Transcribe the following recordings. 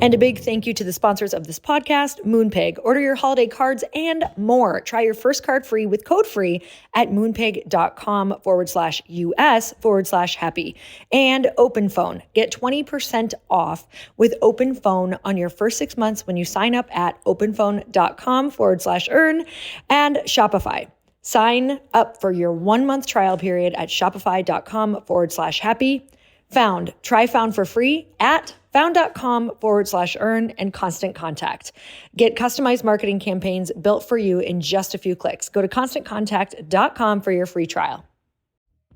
And a big thank you to the sponsors of this podcast, Moonpig. Order your holiday cards and more. Try your first card free with code free at moonpig.com/US/happy. And Open Phone. Get 20% off with Open Phone on your first 6 months when you sign up at openphone.com/earn and Shopify. Sign up for your 1-month trial period at shopify.com/happy. Found. Try Found for free at found.com/earn and Constant Contact. Get customized marketing campaigns built for you in just a few clicks. Go to constantcontact.com for your free trial.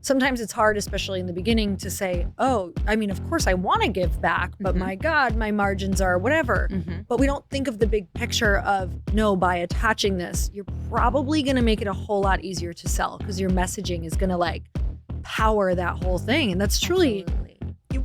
Sometimes it's hard, especially in the beginning, to say, oh, I mean, of course I want to give back, but my God, my margins are whatever. But we don't think of the big picture of, no, by attaching this, you're probably going to make it a whole lot easier to sell because your messaging is going to power that whole thing. And that's truly,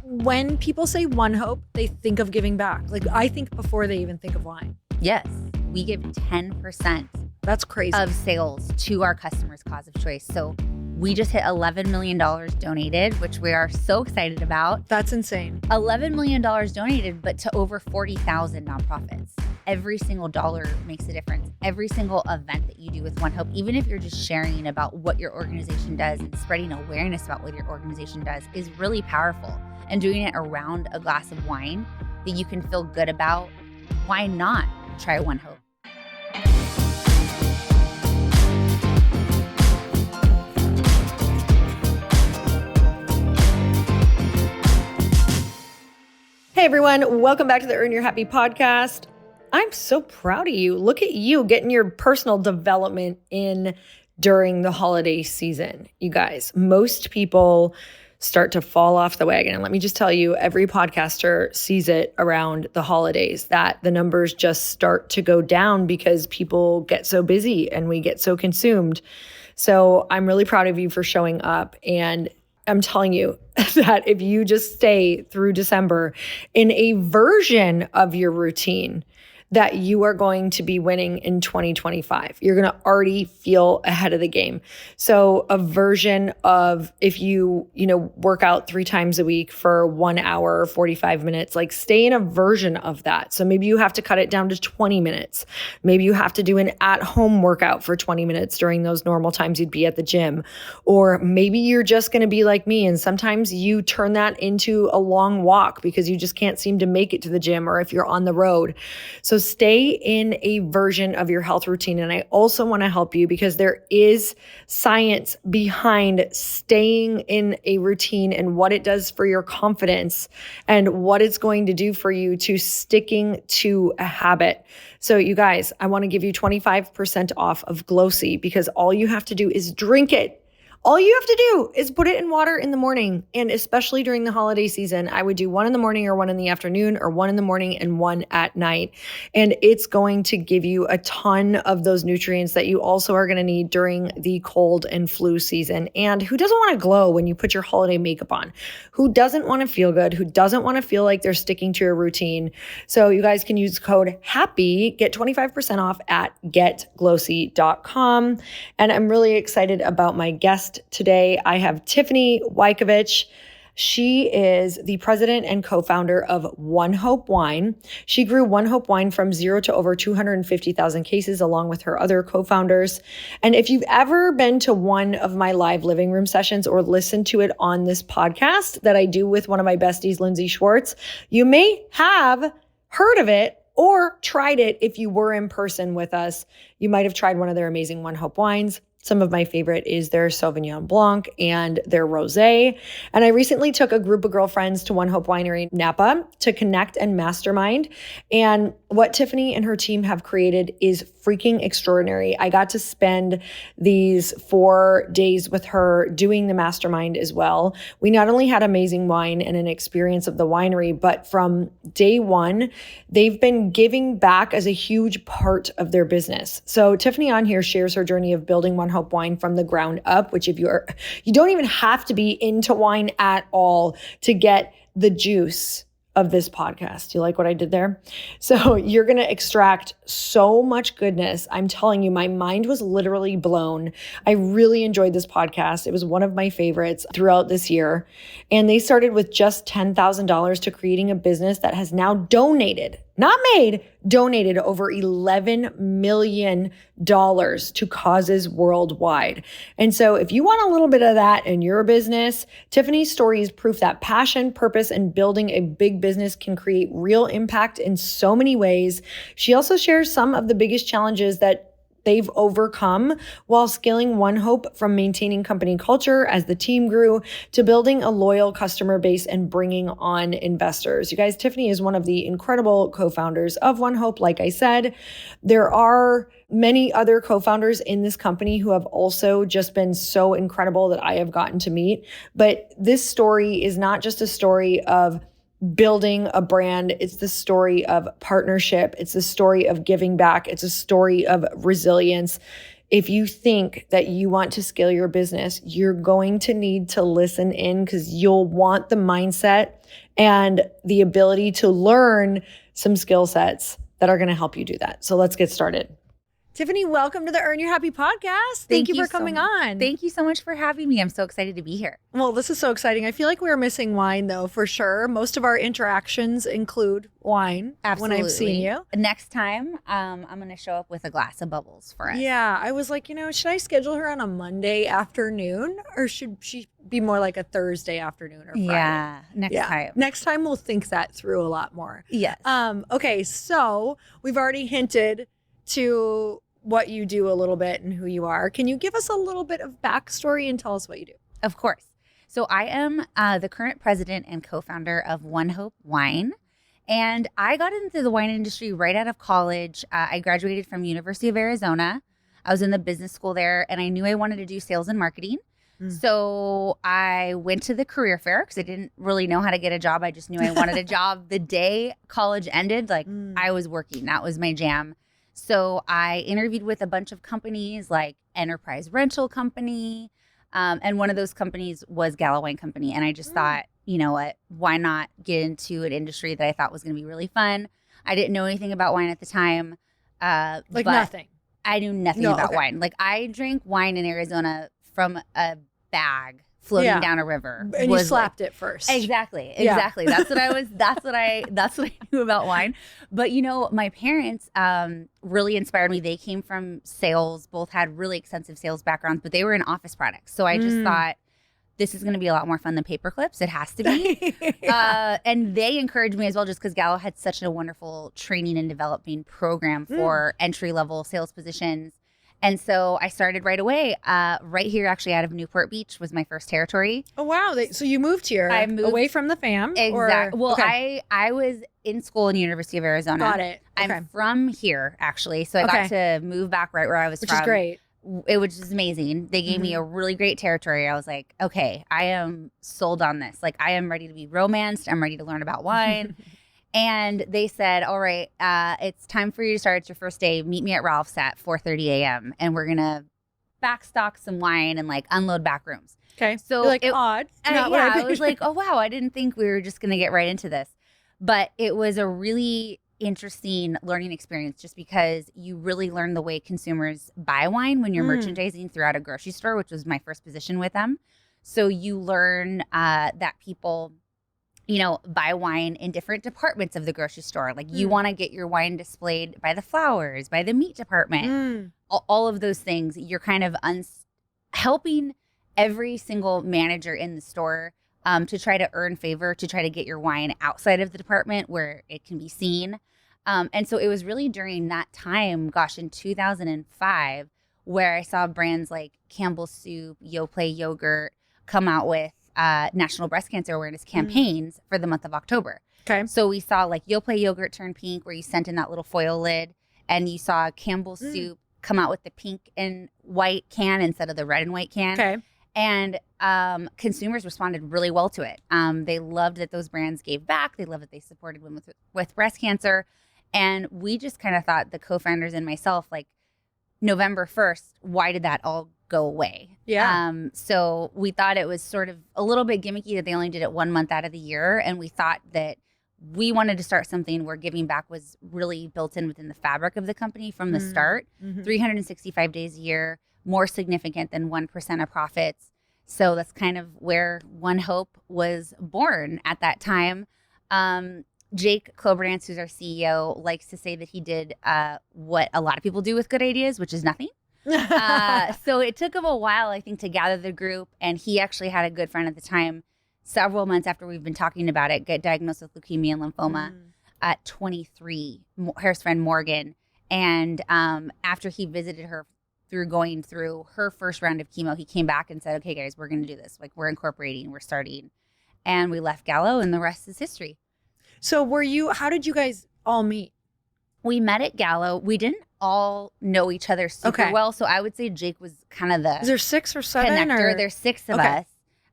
when people say One Hope, they think of giving back. I think before they even think of wine. Yes, we give 10%. That's crazy. Of sales to our customers' cause of choice. So we just hit $11 million donated, which we are so excited about. That's insane. $11 million donated, but to over 40,000 nonprofits. Every single dollar makes a difference. Every single event that you do with One Hope, even if you're just sharing about what your organization does and spreading awareness about what your organization does, is really powerful. And doing it around a glass of wine that you can feel good about, why not try One Hope? Hey everyone, welcome back to the Earn Your Happy podcast. I'm so proud of you. Look at you getting your personal development in during the holiday season. You guys, most people start to fall off the wagon. And let me just tell you, every podcaster sees it around the holidays, that the numbers just start to go down because people get so busy and we get so consumed. So I'm really proud of you for showing up. And I'm telling you that if you just stay through December in a version of your routine, that you are going to be winning in 2025. You're going to already feel ahead of the game. So a version of, if you work out 3 times a week for 1 hour or 45 minutes, stay in a version of that. So maybe you have to cut it down to 20 minutes. Maybe you have to do an at-home workout for 20 minutes during those normal times you'd be at the gym. Or maybe you're just going to be like me, and sometimes you turn that into a long walk because you just can't seem to make it to the gym, or if you're on the road. So stay in a version of your health routine. And I also want to help you because there is science behind staying in a routine and what it does for your confidence and what it's going to do for you to sticking to a habit. So you guys, I want to give you 25% off of Glossy because all you have to do is drink it. All you have to do is put it in water in the morning, and especially during the holiday season, I would do 1 in the morning or 1 in the afternoon, or 1 in the morning and 1 at night. And it's going to give you a ton of those nutrients that you also are going to need during the cold and flu season. And who doesn't want to glow when you put your holiday makeup on? Who doesn't want to feel good? Who doesn't want to feel like they're sticking to a routine? So you guys can use code HAPPY, get 25% off at getglossy.com. And I'm really excited about my guest today. I have Tiffany Wojtkiewicz. She is the president and co-founder of One Hope Wine. She grew One Hope Wine from 0 to over 250,000 cases along with her other co-founders. And if you've ever been to one of my live living room sessions or listened to it on this podcast that I do with one of my besties, Lindsay Schwartz, you may have heard of it or tried it if you were in person with us. You might have tried one of their amazing One Hope wines. Some of my favorite is their Sauvignon Blanc and their Rosé. And I recently took a group of girlfriends to One Hope Winery Napa to connect and mastermind. And what Tiffany and her team have created is freaking extraordinary. I got to spend these 4 days with her doing the mastermind as well. We not only had amazing wine and an experience of the winery, but from day one, they've been giving back as a huge part of their business. So Tiffany on here shares her journey of building One Hope Wine from the ground up, which you don't even have to be into wine at all to get the juice of this podcast. Do you like what I did there? So you're going to extract so much goodness. I'm telling you, my mind was literally blown. I really enjoyed this podcast. It was one of my favorites throughout this year. And they started with just $10,000 to creating a business that has now donated, not made, donated over $11 million to causes worldwide. And so if you want a little bit of that in your business, Tiffany's story is proof that passion, purpose, and building a big business can create real impact in so many ways. She also shares some of the biggest challenges that they've overcome while scaling One Hope, from maintaining company culture as the team grew to building a loyal customer base and bringing on investors. You guys, Tiffany is one of the incredible co-founders of One Hope. Like I said, there are many other co-founders in this company who have also just been so incredible that I have gotten to meet. But this story is not just a story of building a brand. It's the story of partnership. It's the story of giving back. It's a story of resilience. If you think that you want to scale your business, you're going to need to listen in, because you'll want the mindset and the ability to learn some skill sets that are going to help you do that. So let's get started. Tiffany, welcome to the Earn Your Happy podcast. Thank you for coming on. Thank you so much for having me. I'm so excited to be here. Well, this is so exciting. I feel like we're missing wine, though, for sure. Most of our interactions include wine. Absolutely. When I've seen you. Next time, I'm going to show up with a glass of bubbles for us. Yeah, I was like, should I schedule her on a Monday afternoon, or should she be more like a Thursday afternoon or Friday? Yeah, next time. Next time we'll think that through a lot more. Yes. Okay, so we've already hinted to what you do a little bit and who you are. Can you give us a little bit of backstory and tell us what you do? Of course. So I am the current president and co-founder of One Hope Wine. And I got into the wine industry right out of college. I graduated from University of Arizona. I was in the business school there, and I knew I wanted to do sales and marketing. So I went to the career fair because I didn't really know how to get a job. I just knew I wanted a job. The day college ended, I was working. That was my jam. So I interviewed with a bunch of companies like Enterprise Rental Company. And one of those companies was Gala Wine Company. And I just thought, you know what, why not get into an industry that I thought was going to be really fun? I didn't know anything about wine at the time. Nothing. I knew nothing about wine. I drank wine in Arizona from a bag floating down a river. And you slapped it first. Exactly. That's what I was, that's what I knew about wine. But my parents really inspired me. They came from sales, both had really extensive sales backgrounds, but they were in office products. So I just thought, this is going to be a lot more fun than paper clips. It has to be. And they encouraged me as well, just because Gallo had such a wonderful training and developing program for entry-level sales positions. And so I started right away, right here, actually out of Newport Beach was my first territory. Oh, wow. So you moved here. I moved away from the fam? Exactly. Well, okay. I was in school in the University of Arizona. Got it. Okay. I'm from here, actually. So I got to move back right where I was from. Which is great. It was just amazing. They gave me a really great territory. I was like, okay, I am sold on this. I am ready to be romanced. I'm ready to learn about wine. And they said, all right, it's time for you to start. It's your first day. Meet me at Ralph's at 4:30 a.m. And we're going to backstock some wine and unload back rooms. Okay. So odd. I was like, oh, wow. I didn't think we were just going to get right into this. But it was a really interesting learning experience, just because you really learn the way consumers buy wine when you're merchandising throughout a grocery store, which was my first position with them. So you learn that people buy wine in different departments of the grocery store. You want to get your wine displayed by the flowers, by the meat department, all of those things. You're kind of helping every single manager in the store to try to earn favor, to try to get your wine outside of the department where it can be seen. And so it was really during that time, in 2005, where I saw brands like Campbell's Soup, Yoplait Yogurt come out with National Breast Cancer Awareness campaigns for the month of October. Okay. So we saw Yoplait Yogurt turn pink, where you sent in that little foil lid, and you saw Campbell's Soup come out with the pink and white can instead of the red and white can. Okay. And consumers responded really well to it. They loved that those brands gave back. They loved that they supported women with breast cancer. And we just kind of thought, the co-founders and myself, November 1st, why did that all go away? Yeah. So we thought it was sort of a little bit gimmicky that they only did it 1 month out of the year. And we thought that we wanted to start something where giving back was really built in within the fabric of the company from the start. 365 days a year, more significant than 1% of profits. So that's kind of where One Hope was born at that time. Jake Klobrantz, who's our CEO, likes to say that he did what a lot of people do with good ideas, which is nothing. So it took him a while, I think, to gather the group. And he actually had a good friend at the time, several months after we've been talking about it, get diagnosed with leukemia and lymphoma at 23, his friend Morgan. And after he visited her going through her first round of chemo, he came back and said, okay, guys, we're going to do this. Like, we're incorporating, we're starting. And we left Gallo, and the rest is history. So how did you guys all meet? We met at Gallo. We didn't all know each other super well. So I would say Jake was kind of the Is there 6 or 7 connector. There's 6 of us.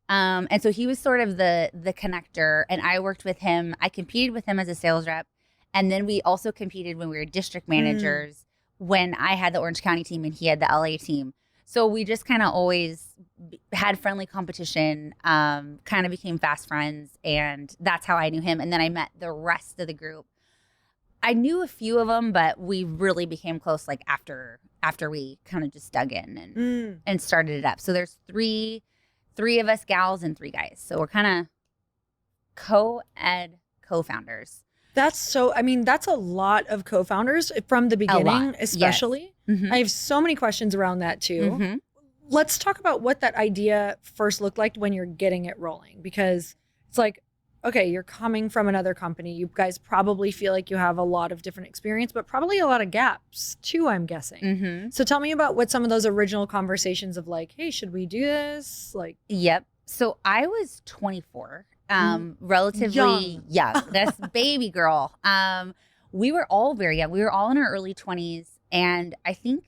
And so he was sort of the connector, and I worked with him. I competed with him as a sales rep. And then we also competed when we were district managers when I had the Orange County team and he had the LA team. So we just kind of always had friendly competition, kind of became fast friends, and that's how I knew him. And then I met the rest of the group. I knew a few of them, but we really became close like after we kind of just dug in and started it up. So there's three of us gals and 3 guys. So we're kind of co-ed co-founders. That's a lot of co-founders from the beginning, especially. Yes. I have so many questions around that too. Let's talk about what that idea first looked like when you're getting it rolling, because it's like, okay, you're coming from another company. You guys probably feel like you have a lot of different experience, but probably a lot of gaps too, I'm guessing. So tell me about what some of those original conversations of like, hey, should we do this? Like, yep. So I was 24. Relatively young. That's baby girl. We were all very young. We were all in our early 20s. And I think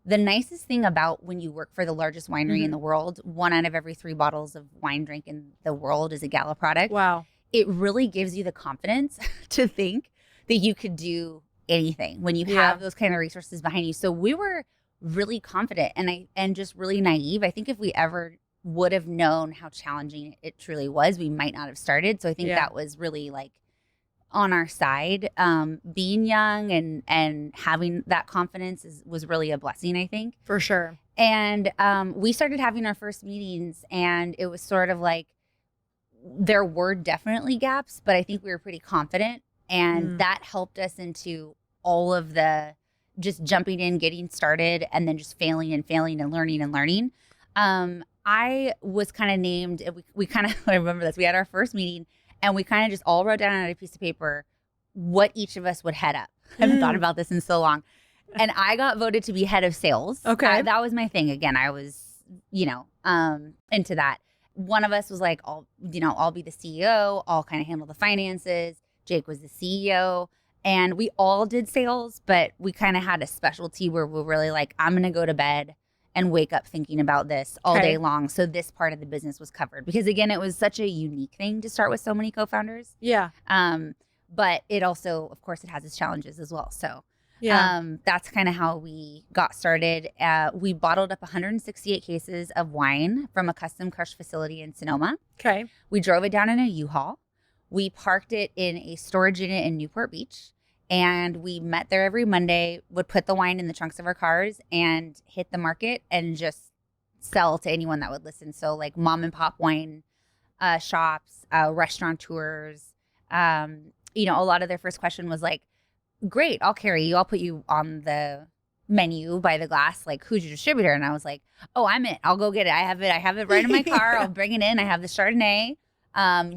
the nicest thing about when you work for the largest winery in the world, 1 out of every 3 bottles of wine drink in the world is a Gallo product. Wow. It really gives you the confidence to think that you could do anything when you have those kind of resources behind you. So we were really confident and just really naive. I think if we ever would have known how challenging it truly was, we might not have started. So I think that was really like on our side. Being young and having that confidence was really a blessing, I think. For sure. And we started having our first meetings, and it was sort of like there were definitely gaps, but I think we were pretty confident, and that helped us into all of the just jumping in, getting started, and then just failing and learning. I was kind of named, we kind of, I remember this, we had our first meeting and we kind of just all wrote down on a piece of paper what each of us would head up. I haven't thought about this in so long. And I got voted to be head of sales. Okay. That was my thing. Again, I was, into that. One of us was like, I'll be the CEO. I'll kind of handle the finances. Jake was the CEO. And we all did sales, but we kind of had a specialty where we're really like, I'm going to go to bed and wake up thinking about this all day long. So this part of the business was covered. Because again, it was such a unique thing to start with so many co-founders. Yeah. But it also, of course, it has its challenges as well. So that's kind of how we got started. We bottled up 168 cases of wine from a custom crush facility in Sonoma. Okay. We drove it down in a U-Haul. We parked it in a storage unit in Newport Beach. And we met there every Monday, would put the wine in the trunks of our cars and hit the market and just sell to anyone that would listen. So like mom and pop wine shops, restaurateurs, a lot of their first question was like, great, I'll carry you. I'll put you on the menu by the glass. Like, who's your distributor? And I was like, oh, I'm it. I'll go get it. I have it right in my car. I'll bring it in. I have the Chardonnay.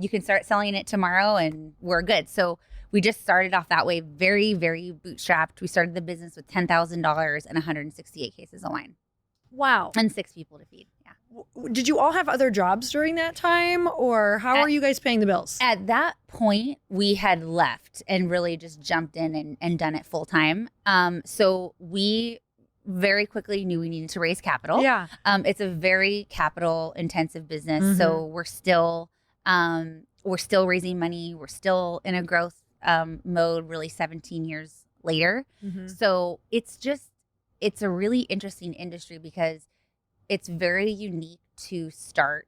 You can start selling it tomorrow and we're good. So we just started off that way, very, very bootstrapped. We started the business with $10,000 and 168 cases of wine. Wow. And 6 people to feed. Yeah. Did you all have other jobs during that time, or how are you guys paying the bills? At that point, we had left and really just jumped in and done it full time. So we very quickly knew we needed to raise capital. Yeah. It's a very capital intensive business. So we're still raising money. We're still in a growth mode, really 17 years later. So it's a really interesting industry because it's very unique to start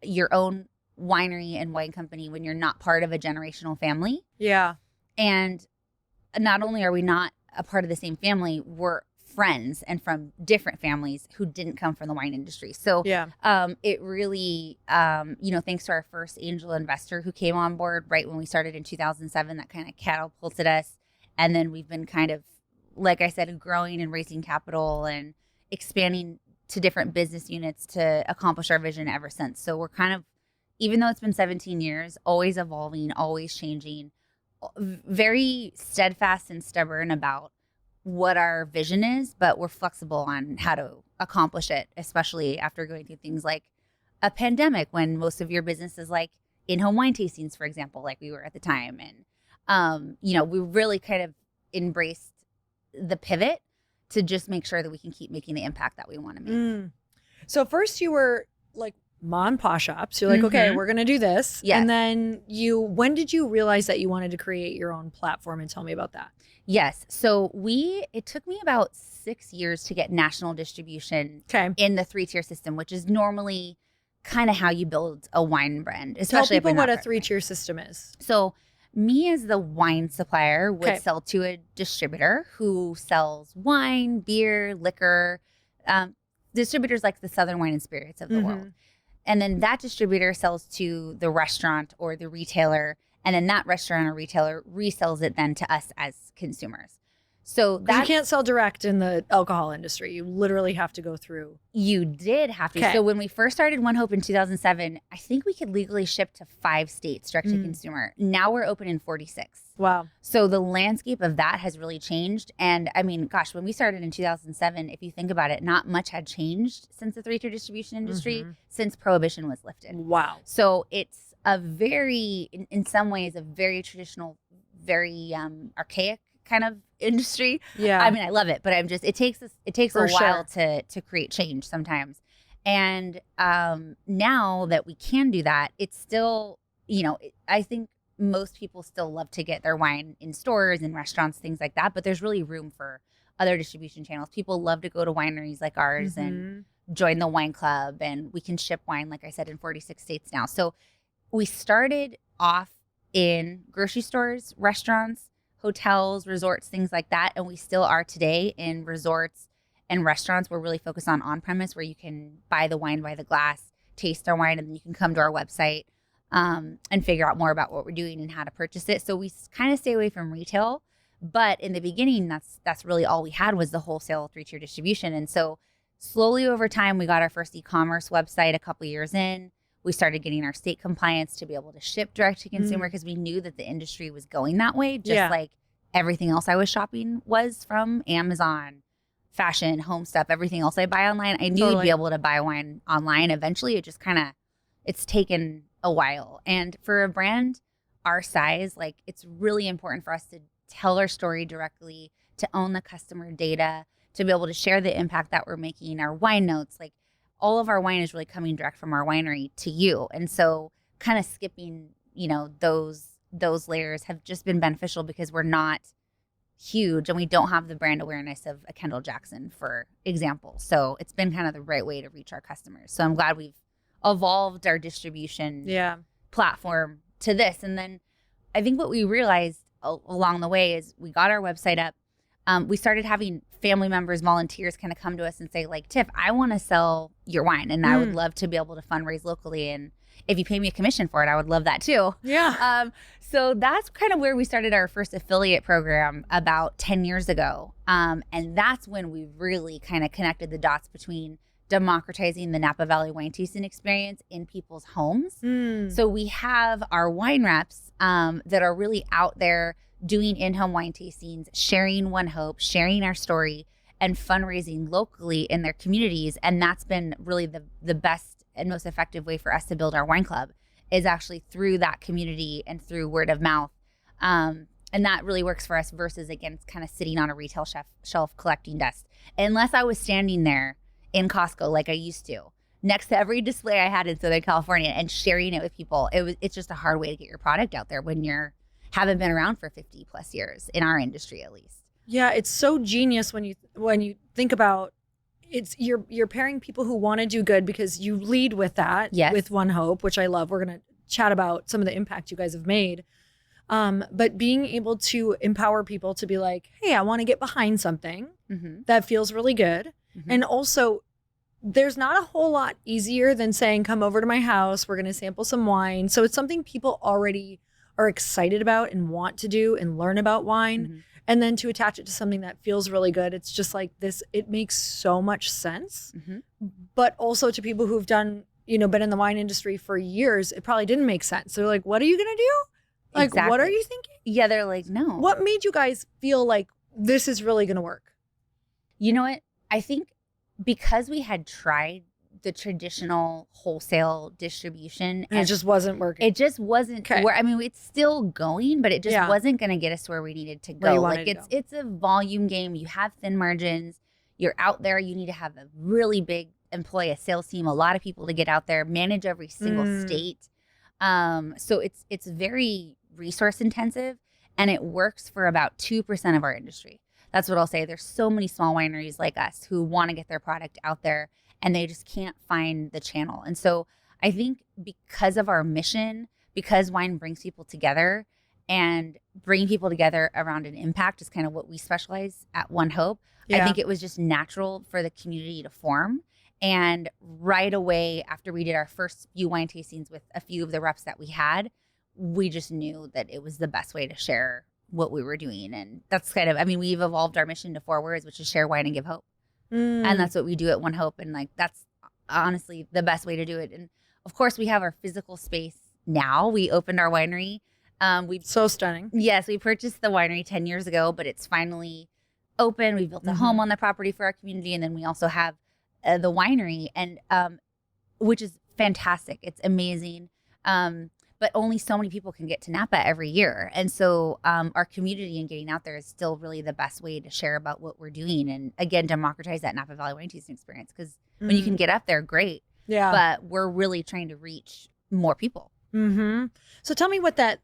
your own winery and wine company when you're not part of a generational family. Yeah. And not only are we not a part of the same family, we're friends and from different families who didn't come from the wine industry. So it really, thanks to our first angel investor who came on board right when we started in 2007, that kind of catapulted us. And then we've been kind of, like I said, growing and raising capital and expanding to different business units to accomplish our vision ever since. So we're kind of, even though it's been 17 years, always evolving, always changing, very steadfast and stubborn about what our vision is, but we're flexible on how to accomplish it, especially after going through things like a pandemic when most of your business is like in-home wine tastings, for example, like we were at the time. And, we really kind of embraced the pivot to just make sure that we can keep making the impact that we want to make. So first you were like mom and pop shops. You're like, okay, we're going to do this. Yes. And then when did you realize that you wanted to create your own platform? And tell me about that. Yes. So it took me about 6 years to get national distribution in the 3-tier system, which is normally kind of how you build a wine brand. Especially tell people what a 3-tier system is. So me as the wine supplier would sell to a distributor who sells wine, beer, liquor, distributors like the Southern Wine and Spirits of the world. And then that distributor sells to the restaurant or the retailer. And then that restaurant or retailer resells it then to us as consumers. So that you can't sell direct in the alcohol industry. You literally have to go through. You did have to. So when we first started One Hope in 2007, I think we could legally ship to 5 states direct to consumer. Now we're open in 46. Wow. So the landscape of that has really changed. And I mean, gosh, when we started in 2007, if you think about it, not much had changed since the 3-tier distribution industry, since Prohibition was lifted. Wow. So it's a very, in some ways, a very traditional, very archaic kind of industry. Yeah. I mean, I love it, but it takes a while to create change sometimes. And now that we can do that, it's still, I think most people still love to get their wine in stores and restaurants, things like that. But there's really room for other distribution channels. People love to go to wineries like ours and join the wine club, and we can ship wine, like I said, in 46 states now. So we started off in grocery stores, restaurants, hotels, resorts, things like that. And we still are today in resorts and restaurants. We're really focused on-premise, where you can buy the wine by the glass, taste our wine, and then you can come to our website and figure out more about what we're doing and how to purchase it. So we kind of stay away from retail. But in the beginning, that's really all we had was the wholesale 3-tier distribution. And so slowly over time, we got our first e-commerce website a couple years in. We started getting our state compliance to be able to ship direct to consumer because we knew that the industry was going that way, just like everything else I was shopping was from Amazon, fashion, home stuff, everything else I buy online. I knew you'd be able to buy wine online eventually. It just it's taken a while. And for a brand our size, like, it's really important for us to tell our story directly, to own the customer data, to be able to share the impact that we're making, our wine notes, like, all of our wine is really coming direct from our winery to you. And so kind of skipping, those layers have just been beneficial because we're not huge and we don't have the brand awareness of a Kendall Jackson, for example. So it's been kind of the right way to reach our customers. So I'm glad we've evolved our distribution platform to this. And then I think what we realized along the way is we got our website up. We started having family members, volunteers kind of come to us and say, like, Tiff, I want to sell your wine and I would love to be able to fundraise locally. And if you pay me a commission for it, I would love that too. Yeah. So that's kind of where we started our first affiliate program about 10 years ago. And that's when we really kind of connected the dots between democratizing the Napa Valley wine tasting experience in people's homes. So we have our wine reps that are really out there doing in-home wine tastings, sharing One Hope, sharing our story, and fundraising locally in their communities. And that's been really the best and most effective way for us to build our wine club, is actually through that community and through word of mouth. And that really works for us versus, again, kind of sitting on a retail shelf collecting dust. Unless I was standing there in Costco like I used to, next to every display I had in Southern California and sharing it with people. It's just a hard way to get your product out there when haven't been around for 50 plus years, in our industry at least. Yeah, it's so genius when you think about it's you're pairing people who want to do good, because you lead with that with One Hope, which I love. We're going to chat about some of the impact you guys have made. But being able to empower people to be like, hey, I want to get behind something that feels really good. And also, there's not a whole lot easier than saying, come over to my house. We're going to sample some wine. So it's something people already are excited about and want to do and learn about wine. And then to attach it to something that feels really good. It's just like this. It makes so much sense. But also to people who've done, been in the wine industry for years, it probably didn't make sense. They're like, what are you going to do? Like, exactly. What are you thinking? Yeah, they're like, no. What made you guys feel like this is really going to work? You know what? I think because we had tried the traditional wholesale distribution. And it just wasn't working. It just wasn't where, I mean, it's still going, but it just wasn't going to get us where we needed to go. Like it's a volume game. You have thin margins. You're out there. You need to have a really big employ a sales team, a lot of people to get out there, manage every single state. So it's very resource intensive, and it works for about 2% of our industry. That's what I'll say. There's so many small wineries like us who want to get their product out there, and they just can't find the channel. And so I think because of our mission, because wine brings people together, and bringing people together around an impact is kind of what we specialize at One Hope. I think it was just natural for the community to form. And right away after we did our first few wine tastings with a few of the reps that we had, we just knew that it was the best way to share what we were doing. And that's kind of, I mean, we've evolved our mission to 4 words, which is share wine and give hope. And that's what we do at One Hope. And like, that's honestly the best way to do it. And of course we have our physical space now. We opened our winery. So stunning. Yes, we purchased the winery 10 years ago, but it's finally open. We built a home on the property for our community. And then we also have the winery, and which is fantastic. It's amazing. But only so many people can get to Napa every year. And so our community and getting out there is still really the best way to share about what we're doing. And again, democratize that Napa Valley wine tasting experience. Because when you can get up there, great. Yeah. But we're really trying to reach more people. So tell me what that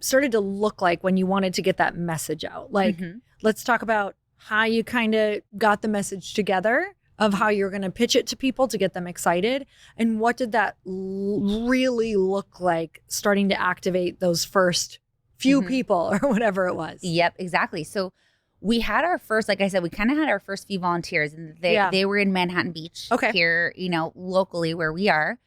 started to look like when you wanted to get that message out. Like, let's talk about how you kind of got the message together of how you're going to pitch it to people to get them excited. And what did that really look like starting to activate those first few people or whatever it was? Yep, exactly. So we had our first, like I said, we kind of had our first few volunteers, and they were in Manhattan Beach here, locally where we are.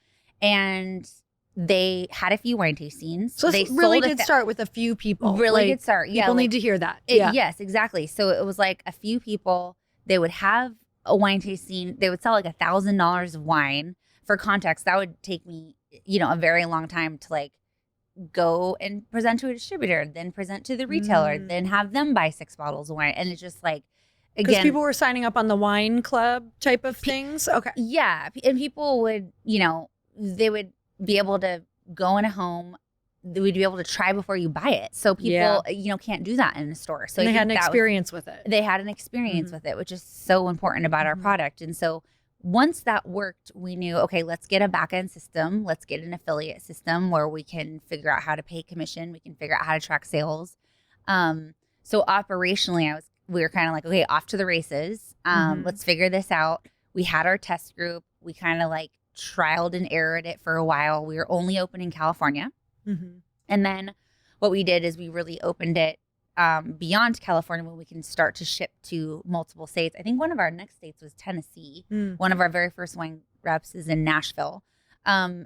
And they had a few wine tastings. So they really did start with a few people. Really did start. Yeah, people need to hear that. Yes, exactly. So it was like a few people. They would have a wine tasting. They would sell like $1,000 of wine. For context, that would take me, a very long time to like go and present to a distributor, then present to the retailer, then have them buy 6 bottles of wine. And it's just like, again, because people were signing up on the wine club type of things. Okay. Yeah. And people would, they would be able to go in a home. We'd be able to try before you buy it. So people, can't do that in a store. So and they had an experience with it. They had an experience with it, which is so important about our product. And so once that worked, we knew, okay, let's get a back-end system. Let's get an affiliate system where we can figure out how to pay commission. We can figure out how to track sales. So operationally, we were kind of like, okay, off to the races. Let's figure this out. We had our test group. We kind of like trialed and errored it for a while. We were only open in California. And then what we did is we really opened it beyond California, when we can start to ship to multiple states. I think one of our next states was Tennessee. One of our very first wine reps is in Nashville.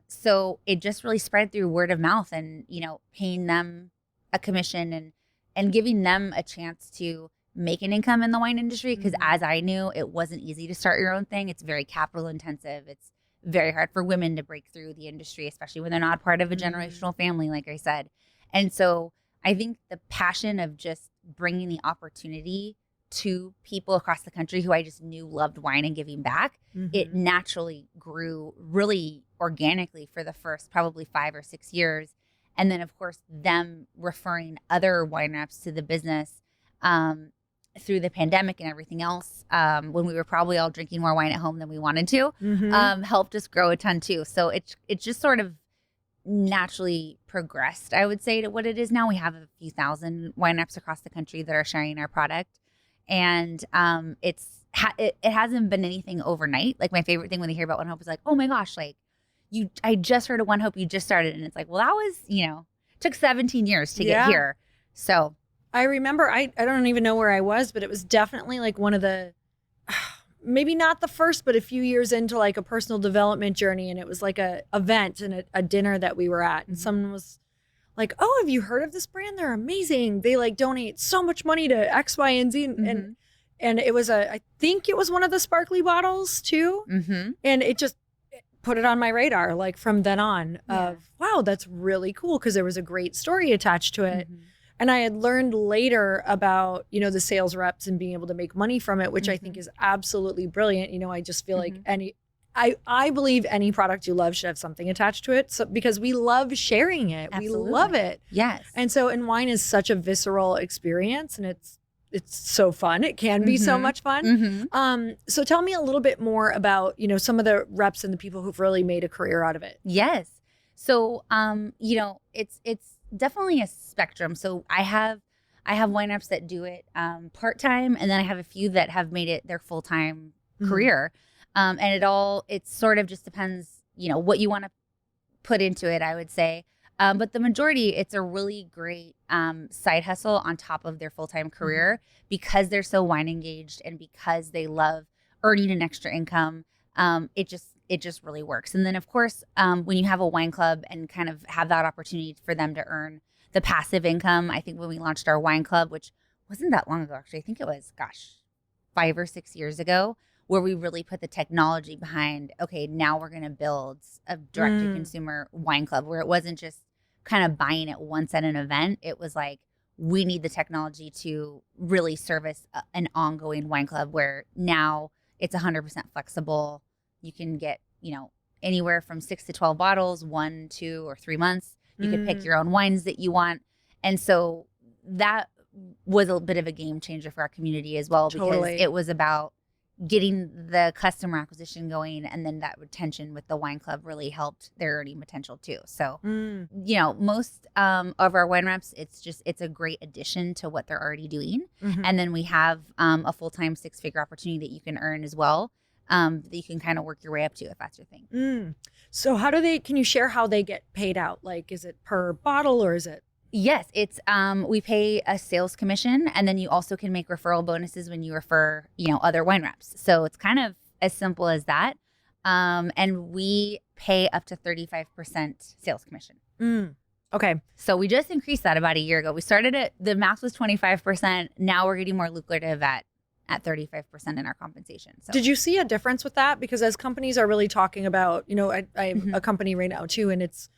So it just really spread through word of mouth, and, paying them a commission and giving them a chance to make an income in the wine industry. Because as I knew, it wasn't easy to start your own thing. It's very capital intensive. It's very hard for women to break through the industry, especially when they're not part of a generational family, like I said. And so I think the passion of just bringing the opportunity to people across the country who I just knew loved wine and giving back, it naturally grew really organically for the first probably 5 or 6 years. And then, of course, them referring other wine reps to the business through the pandemic and everything else, when we were probably all drinking more wine at home than we wanted to, helped us grow a ton too. So it just sort of naturally progressed, I would say, to what it is now. We have a few thousand wine reps across the country that are sharing our product. And it hasn't been anything overnight. Like, my favorite thing when they hear about One Hope is like, oh my gosh, like, I just heard of One Hope, you just started. And it's like, well, that was, took 17 years to get here. So I remember, I don't even know where I was, but it was definitely like one of the, maybe not the first, but a few years into like a personal development journey. And it was like a event and a dinner that we were at. And someone was like, oh, have you heard of this brand? They're amazing. They like donate so much money to X, Y, and Z. And it was I think it was one of the sparkly bottles too. And it just put it on my radar, like from then on of, wow, that's really cool. Cause there was a great story attached to it. And I had learned later about, the sales reps and being able to make money from it, which I think is absolutely brilliant. I just feel like I believe any product you love should have something attached to it. So because we love sharing it. Absolutely. We love it. Yes. And so, and wine is such a visceral experience, and it's so fun. It can be so much fun. So tell me a little bit more about, some of the reps and the people who've really made a career out of it. Yes. So, it's definitely a spectrum. So I have wine reps that do it part-time, and then I have a few that have made it their full-time career. And it sort of just depends, what you want to put into it, I would say. But the majority, it's a really great side hustle on top of their full-time career because they're so wine engaged and because they love earning an extra income. It just really works. And then of course, when you have a wine club and kind of have that opportunity for them to earn the passive income, I think when we launched our wine club, which wasn't that long ago, actually, I think it was, 5 or 6 years ago, where we really put the technology behind, okay, now we're going to build a direct-to-consumer wine club where it wasn't just kind of buying it once at an event. It was like, we need the technology to really service an ongoing wine club where now it's 100% flexible. You can get, anywhere from 6 to 12 bottles, 1, 2, or 3 months. You can pick your own wines that you want. And so that was a bit of a game changer for our community as well, because it was about getting the customer acquisition going, and then that retention with the wine club really helped their earning potential too. So, most of our wine reps, it's a great addition to what they're already doing. And then we have a full-time 6-figure opportunity that you can earn as well, that you can kind of work your way up to if that's your thing. So can you share how they get paid out? Like, is it per bottle or is it? Yes, it's we pay a sales commission, and then you also can make referral bonuses when you refer, other wine reps. So it's kind of as simple as that. And we pay up to 35% sales commission. Okay. So we just increased that about a year ago. We started it, the max was 25%. Now we're getting more lucrative at 35% in our compensation. So did you see a difference with that? Because as companies are really talking about, I have a company right now too, and it's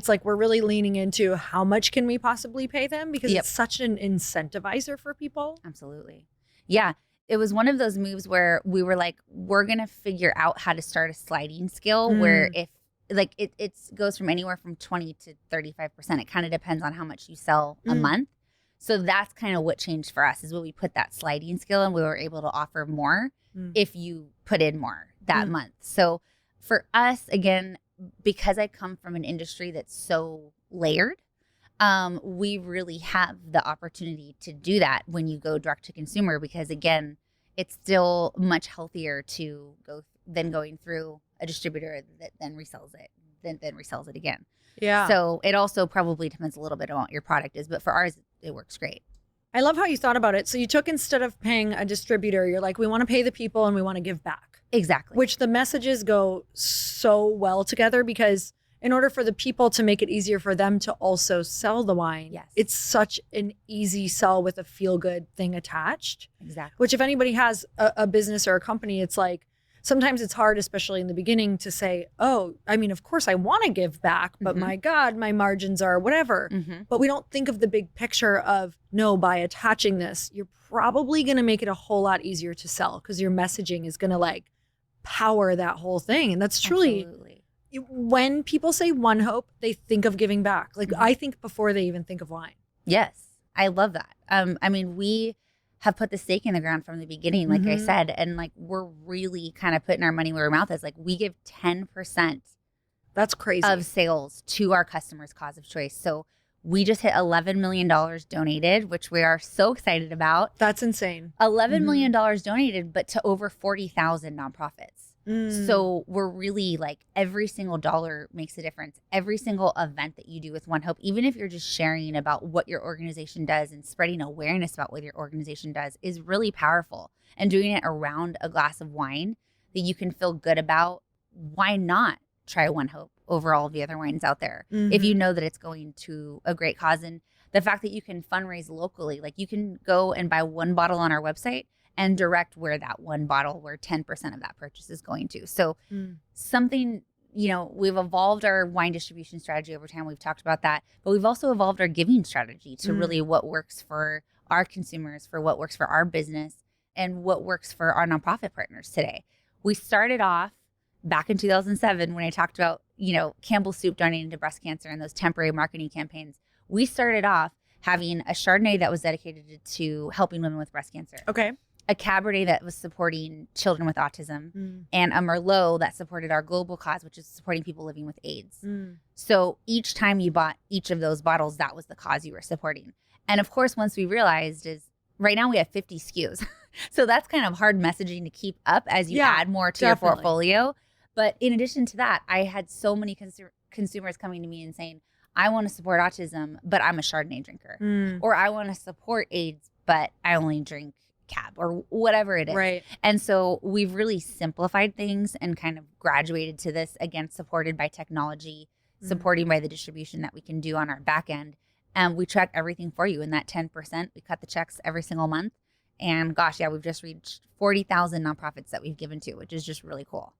like we're really leaning into how much can we possibly pay them, because it's such an incentivizer for people. Absolutely. Yeah. It was one of those moves where we were like, we're going to figure out how to start a sliding scale where if like it goes from anywhere from 20 to 35%. It kind of depends on how much you sell a month. So that's kind of what changed for us, is when we put that sliding scale and we were able to offer more if you put in more that month. So for us, again, because I come from an industry that's so layered, we really have the opportunity to do that when you go direct to consumer, because again, it's still much healthier to go than going through a distributor that then resells it, then resells it again. Yeah. So it also probably depends a little bit on what your product is, but for ours, it works great. I love how you thought about it. So you took, instead of paying a distributor, you're like, we want to pay the people and we want to give back. Exactly. Which the messages go so well together, because in order for the people to make it easier for them to also sell the wine, it's such an easy sell with a feel-good thing attached. Exactly. Which if anybody has a business or a company, it's like, sometimes it's hard, especially in the beginning, to say, oh, I mean, of course I want to give back, but my God, my margins are whatever. But we don't think of the big picture of, no, by attaching this, you're probably going to make it a whole lot easier to sell, because your messaging is going to like power that whole thing. And that's truly, when people say One Hope, they think of giving back. Like I think before they even think of wine. Yes, I love that. I mean, we have put the stake in the ground from the beginning, like I said, and like we're really kind of putting our money where our mouth is. Like we give 10%. That's crazy. Of sales to our customers' cause of choice. So we just hit $11 million donated, which we are so excited about. That's insane. $11 million donated, but to over 40,000 nonprofits. So we're really like every single dollar makes a difference. Every single event that you do with One Hope, even if you're just sharing about what your organization does and spreading awareness about what your organization does, is really powerful. And doing it around a glass of wine that you can feel good about, why not try One Hope over all of the other wines out there if you know that it's going to a great cause? And the fact that you can fundraise locally, like you can go and buy one bottle on our website and direct where that one bottle, where 10% of that purchase is going to. So something, we've evolved our wine distribution strategy over time. We've talked about that, but we've also evolved our giving strategy to really what works for our consumers, for what works for our business, and what works for our nonprofit partners today. We started off back in 2007 when I talked about, Campbell Soup donating to breast cancer and those temporary marketing campaigns. We started off having a Chardonnay that was dedicated to helping women with breast cancer. Okay. A Cabernet that was supporting children with autism, and a Merlot that supported our global cause, which is supporting people living with AIDS. So each time you bought each of those bottles, that was the cause you were supporting. And of course, once we realized is right now we have 50 SKUs. So that's kind of hard messaging to keep up as you add more to your portfolio. But in addition to that, I had so many consumers coming to me and saying, I want to support autism, but I'm a Chardonnay drinker. Or I want to support AIDS, but I only drink Cab, or whatever it is. Right. And so we've really simplified things and kind of graduated to this, again, supported by technology, supporting by the distribution that we can do on our back end. And we track everything for you. In that 10%, we cut the checks every single month. And gosh, we've just reached 40,000 nonprofits that we've given to, which is just really cool.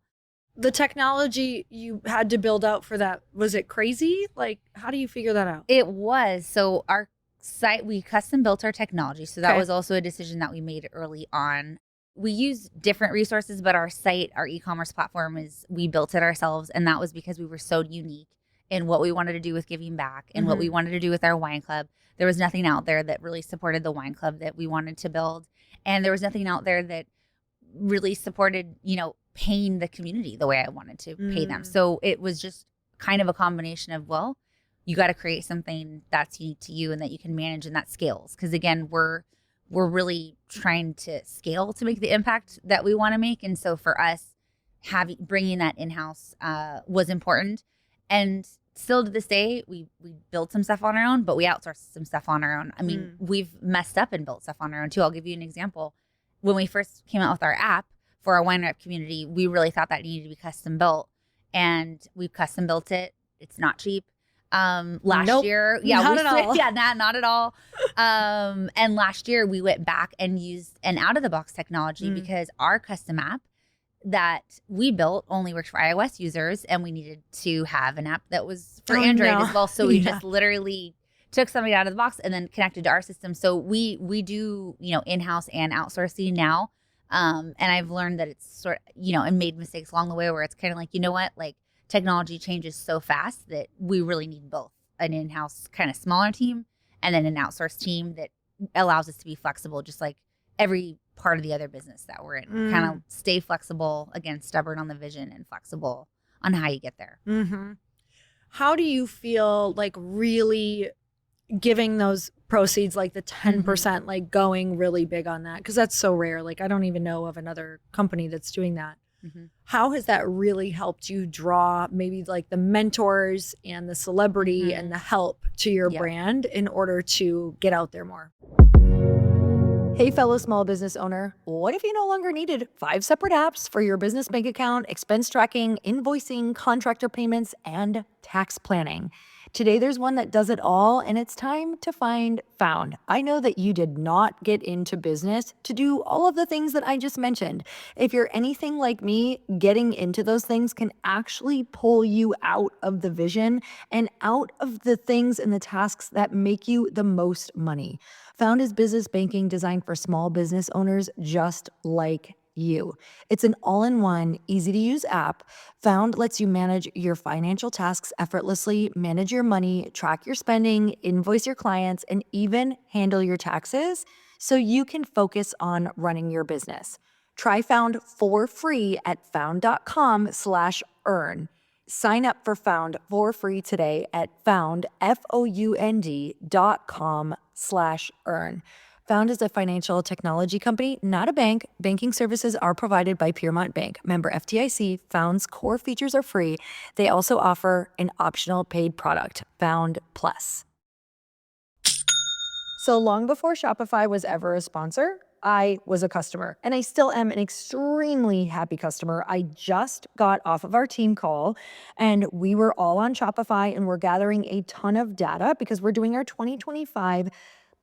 The technology you had to build out for that, was it crazy? Like, how do you figure that out? It was. So our site, we custom built our technology. So that was also a decision that we made early on. We use different resources, but our site, our e-commerce platform, we built it ourselves. And that was because we were so unique in what we wanted to do with giving back and what we wanted to do with our wine club. There was nothing out there that really supported the wine club that we wanted to build. And there was nothing out there that really supported, paying the community the way I wanted to pay them. So it was just kind of a combination of, well, you got to create something that's unique to you and that you can manage and that scales. Because again, we're really trying to scale to make the impact that we want to make. And so for us, bringing that in-house was important. And still to this day, we build some stuff on our own, but we outsource some stuff on our own. I mean, we've messed up and built stuff on our own too. I'll give you an example. When we first came out with our app for our wine rep community, we really thought that needed to be custom built, and we've custom built it. It's not cheap. Last year, not at all. Not at all. And last year we went back and used an out of the box technology because our custom app that we built only worked for iOS users, and we needed to have an app that was for Android as well. So we just literally took something out of the box and then connected to our system. So we do, in-house and outsourcing now. And I've learned that it's and made mistakes along the way where it's kind of like, like technology changes so fast that we really need both an in-house kind of smaller team and then an outsourced team that allows us to be flexible, just like every part of the other business that we're in. Kind of stay flexible, again, stubborn on the vision and flexible on how you get there. How do you feel like really giving those proceeds, like the 10%, like going really big on that? Because that's so rare. Like, I don't even know of another company that's doing that. How has that really helped you draw maybe like the mentors and the celebrity and the help to your brand in order to get out there more? Hey, fellow small business owner, what if you no longer needed 5 separate apps for your business bank account, expense tracking, invoicing, contractor payments, and tax planning? Today, there's one that does it all, and it's time to find Found. I know that you did not get into business to do all of the things that I just mentioned. If you're anything like me, getting into those things can actually pull you out of the vision and out of the things and the tasks that make you the most money. Found is business banking designed for small business owners just like you. It's an all-in-one, easy-to-use app. Found lets you manage your financial tasks effortlessly, manage your money, track your spending, invoice your clients, and even handle your taxes so you can focus on running your business. Try Found for free at found.com/earn. Sign up for Found for free today at found.com/earn. Found as a financial technology company, not a bank, banking services are provided by Piermont Bank. Member FDIC. Found's core features are free. They also offer an optional paid product, Found Plus. So long before Shopify was ever a sponsor, I was a customer, and I still am an extremely happy customer. I just got off of our team call, and we were all on Shopify, and we're gathering a ton of data because we're doing our 2025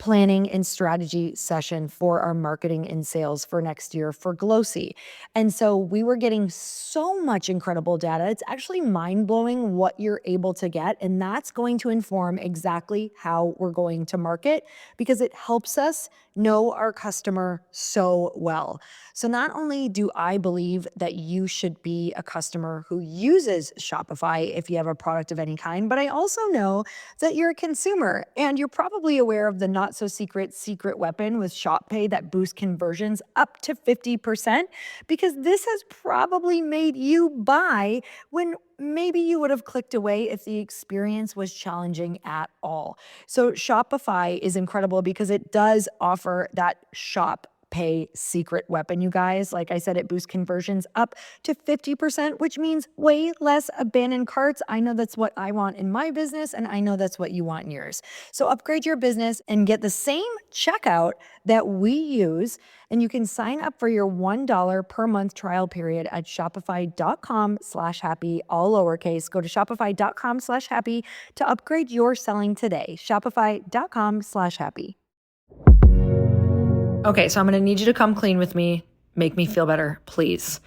planning and strategy session for our marketing and sales for next year for Glossy. And so we were getting so much incredible data. It's actually mind-blowing what you're able to get, and that's going to inform exactly how we're going to market because it helps us know our customer so well. So not only do I believe that you should be a customer who uses Shopify if you have a product of any kind, but I also know that you're a consumer and you're probably aware of the not so secret weapon with ShopPay that boosts conversions up to 50% because this has probably made you buy when maybe you would have clicked away if the experience was challenging at all. So Shopify is incredible because it does offer that shop pay secret weapon, you guys. Like I said, it boosts conversions up to 50%, which means way less abandoned carts. I know that's what I want in my business, and I know that's what you want in yours. So upgrade your business and get the same checkout that we use, and you can sign up for your $1 per month trial period at shopify.com/happy, all lowercase. Go to shopify.com/happy to upgrade your selling today. Shopify.com/happy. Okay, so I'm gonna need you to come clean with me, make me feel better, please.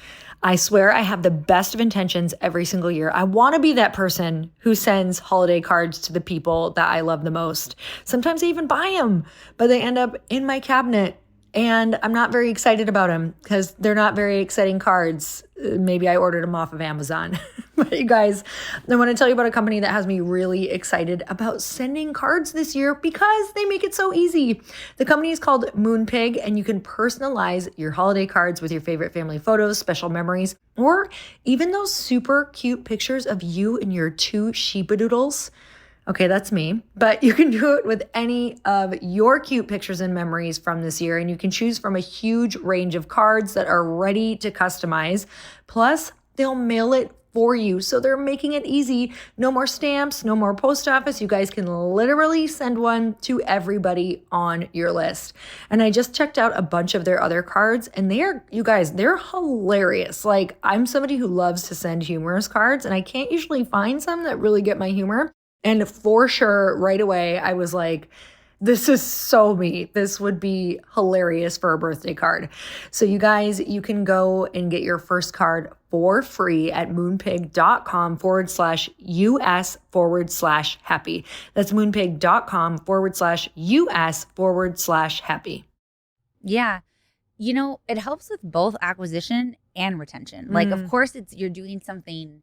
I swear I have the best of intentions every single year. I wanna be that person who sends holiday cards to the people that I love the most. Sometimes I even buy them, but they end up in my cabinet and I'm not very excited about them because they're not very exciting cards. Maybe I ordered them off of Amazon. But you guys, I want to tell you about a company that has me really excited about sending cards this year because they make it so easy. The company is called Moonpig, and you can personalize your holiday cards with your favorite family photos, special memories, or even those super cute pictures of you and your two sheepadoodles. Okay, that's me. But you can do it with any of your cute pictures and memories from this year, and you can choose from a huge range of cards that are ready to customize. Plus, they'll mail it for you. So they're making it easy. No more stamps, no more post office. You guys can literally send one to everybody on your list. And I just checked out a bunch of their other cards, and they're hilarious. Like, I'm somebody who loves to send humorous cards, and I can't usually find some that really get my humor. And for sure, right away, I was like, this is so me. This would be hilarious for a birthday card. So you guys, you can go and get your first card for free at moonpig.com/US/happy. That's moonpig.com/US/happy. Yeah. You know, it helps with both acquisition and retention. Like, of course, you're doing something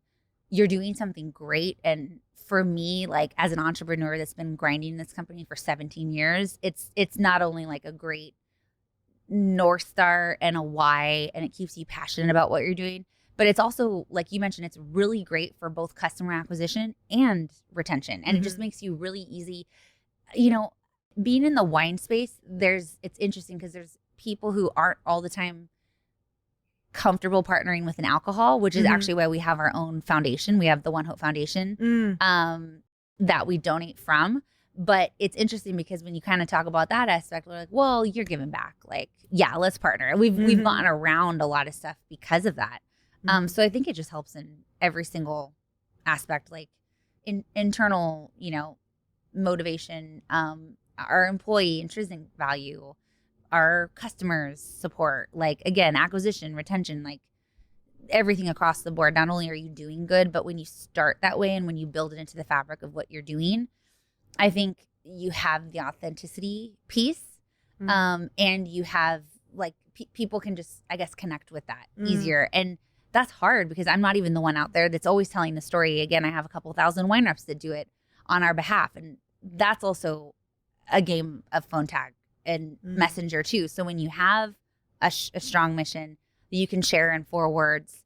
great. And for me, like, as an entrepreneur that's been grinding this company for 17 years, it's not only like a great North Star and a why, and it keeps you passionate about what you're doing, but it's also, like you mentioned, it's really great for both customer acquisition and retention. And it just makes you really easy. You know, being in the wine space, it's interesting because there's people who aren't all the time comfortable partnering with an alcohol, which is actually why we have our own foundation. We have the One Hope Foundation that we donate from. But it's interesting because when you kind of talk about that aspect, we're like, well, you're giving back. Like, yeah, let's partner. We've gotten around a lot of stuff because of that. So I think it just helps in every single aspect, like internal, motivation, our employee intrinsic value, our customers support, like, again, acquisition, retention, like everything across the board. Not only are you doing good, but when you start that way and when you build it into the fabric of what you're doing, I think you have the authenticity piece, and you have, like, people can just, I guess, connect with that easier. And that's hard because I'm not even the one out there that's always telling the story. Again, I have a couple thousand wine reps that do it on our behalf. And that's also a game of phone tag and messenger too. So when you have a strong mission that you can share in 4 words,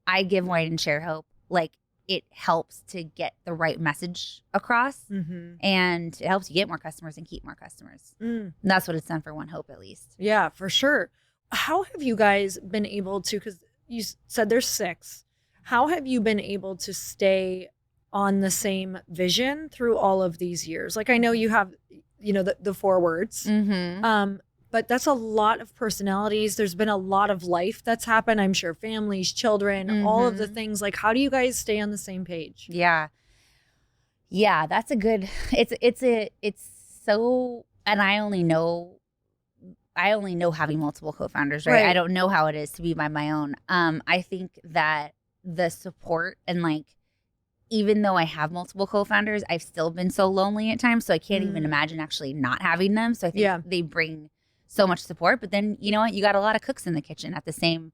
I give wine and share hope. Like, it helps to get the right message across, and it helps you get more customers and keep more customers. And that's what it's done for One Hope, at least. Yeah, for sure. How have you guys been able to, because you said there's 6, how have you been able to stay on the same vision through all of these years? Like, I know you have, the 4 words, but that's a lot of personalities. There's been a lot of life that's happened. I'm sure families, children, all of the things. Like, how do you guys stay on the same page? Yeah, that's a good, it's so, and I only know having multiple co-founders, right? I don't know how it is to be by my own. I think that the support and like, even though I have multiple co-founders, I've still been so lonely at times. So I can't even imagine actually not having them. So I think they bring so much support, but then you know what? You got a lot of cooks in the kitchen at the same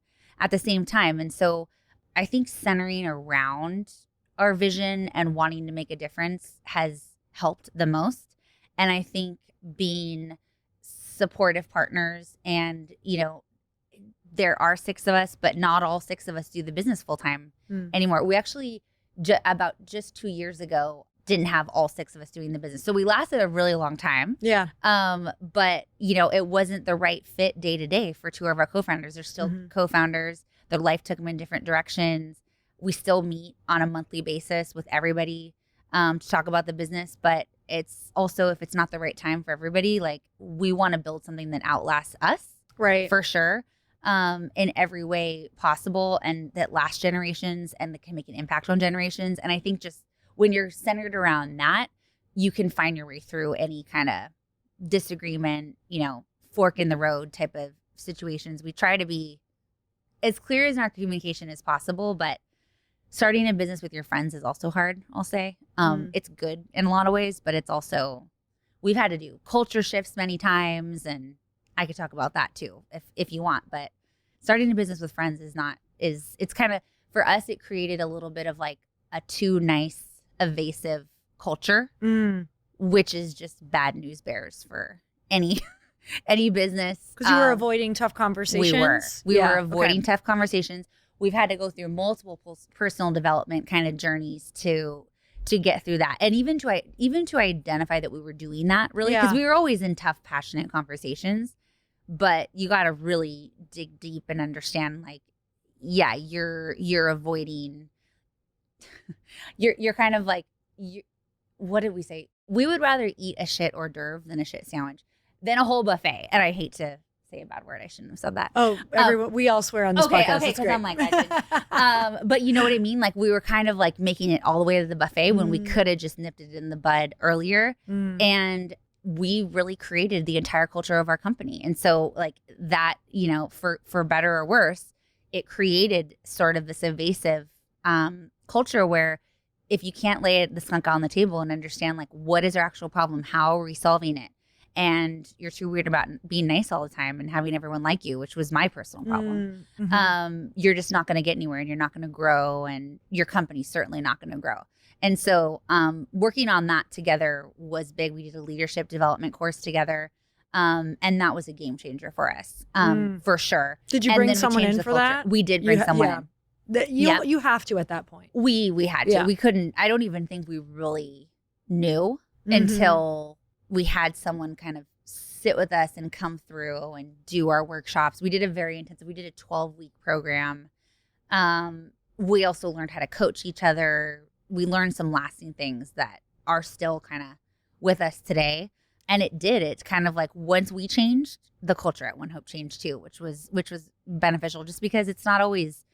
time. And so I think centering around our vision and wanting to make a difference has helped the most. And I think being supportive partners, and there are 6 of us, but not all 6 of us do the business full time anymore. We actually about just 2 years ago didn't have all 6 of us doing the business. So we lasted a really long time. Yeah. But it wasn't the right fit day to day for 2 of our co-founders. They're still co-founders. Their life took them in different directions. We still meet on a monthly basis with everybody to talk about the business. But it's also, if it's not the right time for everybody, like, we want to build something that outlasts us. Right. For sure. In every way possible, and that lasts generations and that can make an impact on generations. And I think just when you're centered around that, you can find your way through any kind of disagreement, fork in the road type of situations. We try to be as clear as in our communication as possible, but starting a business with your friends is also hard, I'll say. It's good in a lot of ways, but it's also, we've had to do culture shifts many times, and I could talk about that too if you want. But starting a business with friends it's kind of, for us, it created a little bit of like a too nice, evasive culture, which is just bad news bears for any business. Because you were avoiding tough conversations. We were avoiding tough conversations. We've had to go through multiple personal development kind of journeys to get through that, and even to identify that we were doing that, really, because we were always in tough, passionate conversations. But you got to really dig deep and understand, like, you're avoiding. You're kind of like, what did we say? We would rather eat a shit hors d'oeuvre than a shit sandwich, than a whole buffet. And I hate to say a bad word. I shouldn't have said that. Oh, everyone, we all swear on this podcast. Okay, because I'm like, but you know what I mean? Like, we were kind of like making it all the way to the buffet when we could have just nipped it in the bud earlier. And we really created the entire culture of our company. And so, like, that, for better or worse, it created sort of this evasive culture where if you can't lay the skunk on the table and understand, like, what is our actual problem? How are we solving it? And you're too weird about being nice all the time and having everyone like you, which was my personal problem. You're just not going to get anywhere, and you're not going to grow, and your company's certainly not going to grow. And so working on that together was big. We did a leadership development course together, and that was a game changer for us, for sure. Did you bring someone in for that? We did bring someone in. You have to at that point. We had to. We couldn't. I don't even think we really knew until we had someone kind of sit with us and come through and do our workshops. We did a 12-week program. We also learned how to coach each other. We learned some lasting things that are still kind of with us today. And it's kind of like, once we changed, the culture at One Hope changed too, which was beneficial, just because it's not always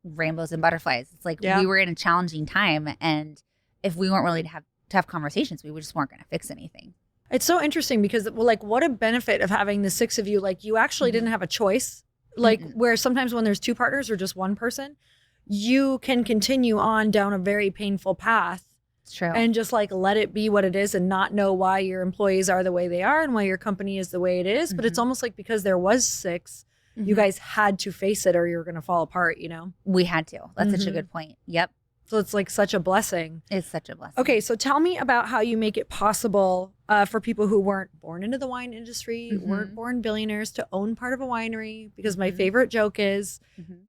rainbows and butterflies. It's like, we were in a challenging time, and if we weren't willing to have tough conversations, we just weren't going to fix anything. It's so interesting because, like, what a benefit of having the 6 of you. Like, you actually didn't have a choice. Like, where sometimes when there's 2 partners or just one person, you can continue on down a very painful path. It's true. And just like let it be what it is, and not know why your employees are the way they are and why your company is the way it is. But it's almost like, because there was 6, you guys had to face it or you're going to fall apart, We had to. That's such a good point. Yep. So it's like such a blessing. It's such a blessing. Okay, so tell me about how you make it possible for people who weren't born into the wine industry, weren't born billionaires, to own part of a winery. Because my favorite joke is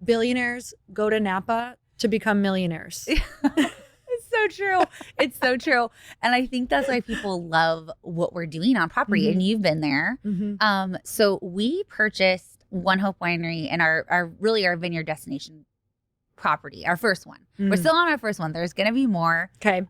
billionaires go to Napa to become millionaires. It's so true. It's so true. And I think that's why people love what we're doing on property. And you've been there. So we purchased One Hope Winery and our vineyard destination property, our first one. We're still on our first one. There's going to be more. Okay.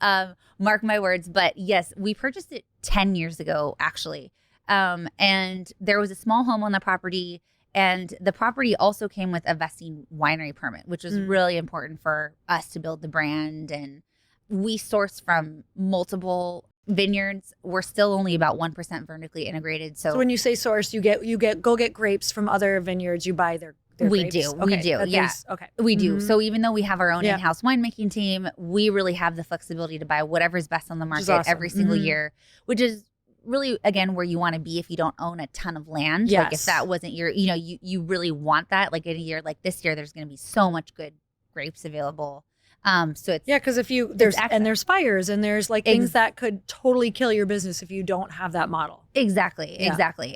Mark my words. But yes, we purchased it 10 years ago, actually. And there was a small home on the property. And the property also came with a vesting winery permit, which was really important for us to build the brand. And we source from multiple vineyards. We're still only about 1% vertically integrated. So when you say source, you go get grapes from other vineyards. You buy their we grapes. do. We do. Yeah. We do. So even though we have our own in-house winemaking team, we really have the flexibility to buy whatever's best on the market every single year, which is really, again, where you want to be if you don't own a ton of land. Like if that wasn't your, you really want that. Like in a year like this year, there's going to be so much good grapes available. So it's because if you there's fires and there's like things that could totally kill your business if you don't have that model. Exactly.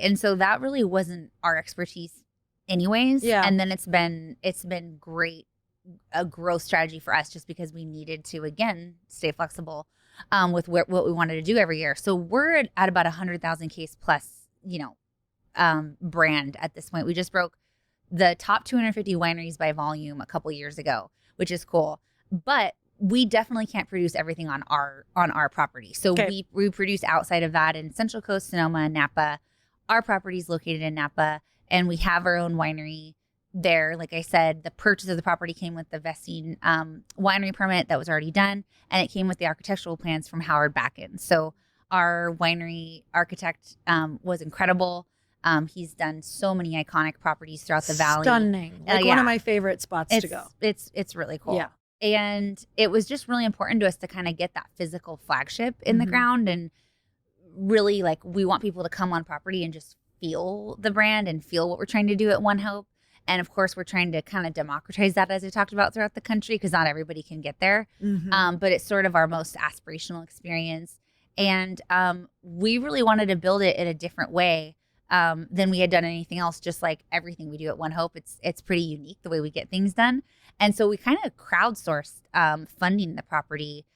And so that really wasn't our expertise anyways. And then it's been great, a growth strategy for us just because we needed to, again, stay flexible with what we wanted to do every year. So we're at about 100,000 case plus, brand at this point. We just broke the top 250 wineries by volume a couple years ago, which is cool. But we definitely can't produce everything on our property. So we produce outside of that in Central Coast, Sonoma, and Napa. Our property is located in Napa, and we have our own winery there. Like I said, the purchase of the property came with the vesting winery permit that was already done, and it came with the architectural plans from Howard Backen. So our winery architect was incredible. He's done so many iconic properties throughout the valley. Stunning. Like one of my favorite spots to go. It's really cool. Yeah. And it was just really important to us to kind of get that physical flagship in the ground. And really, like, we want people to come on property and just feel the brand and feel what we're trying to do at One Hope. And of course, we're trying to kind of democratize that, as I talked about, throughout the country, because not everybody can get there. But it's sort of our most aspirational experience. And we really wanted to build it in a different way than we had done anything else. Just like everything we do at One Hope, it's pretty unique the way we get things done. And so we kind of crowdsourced funding the property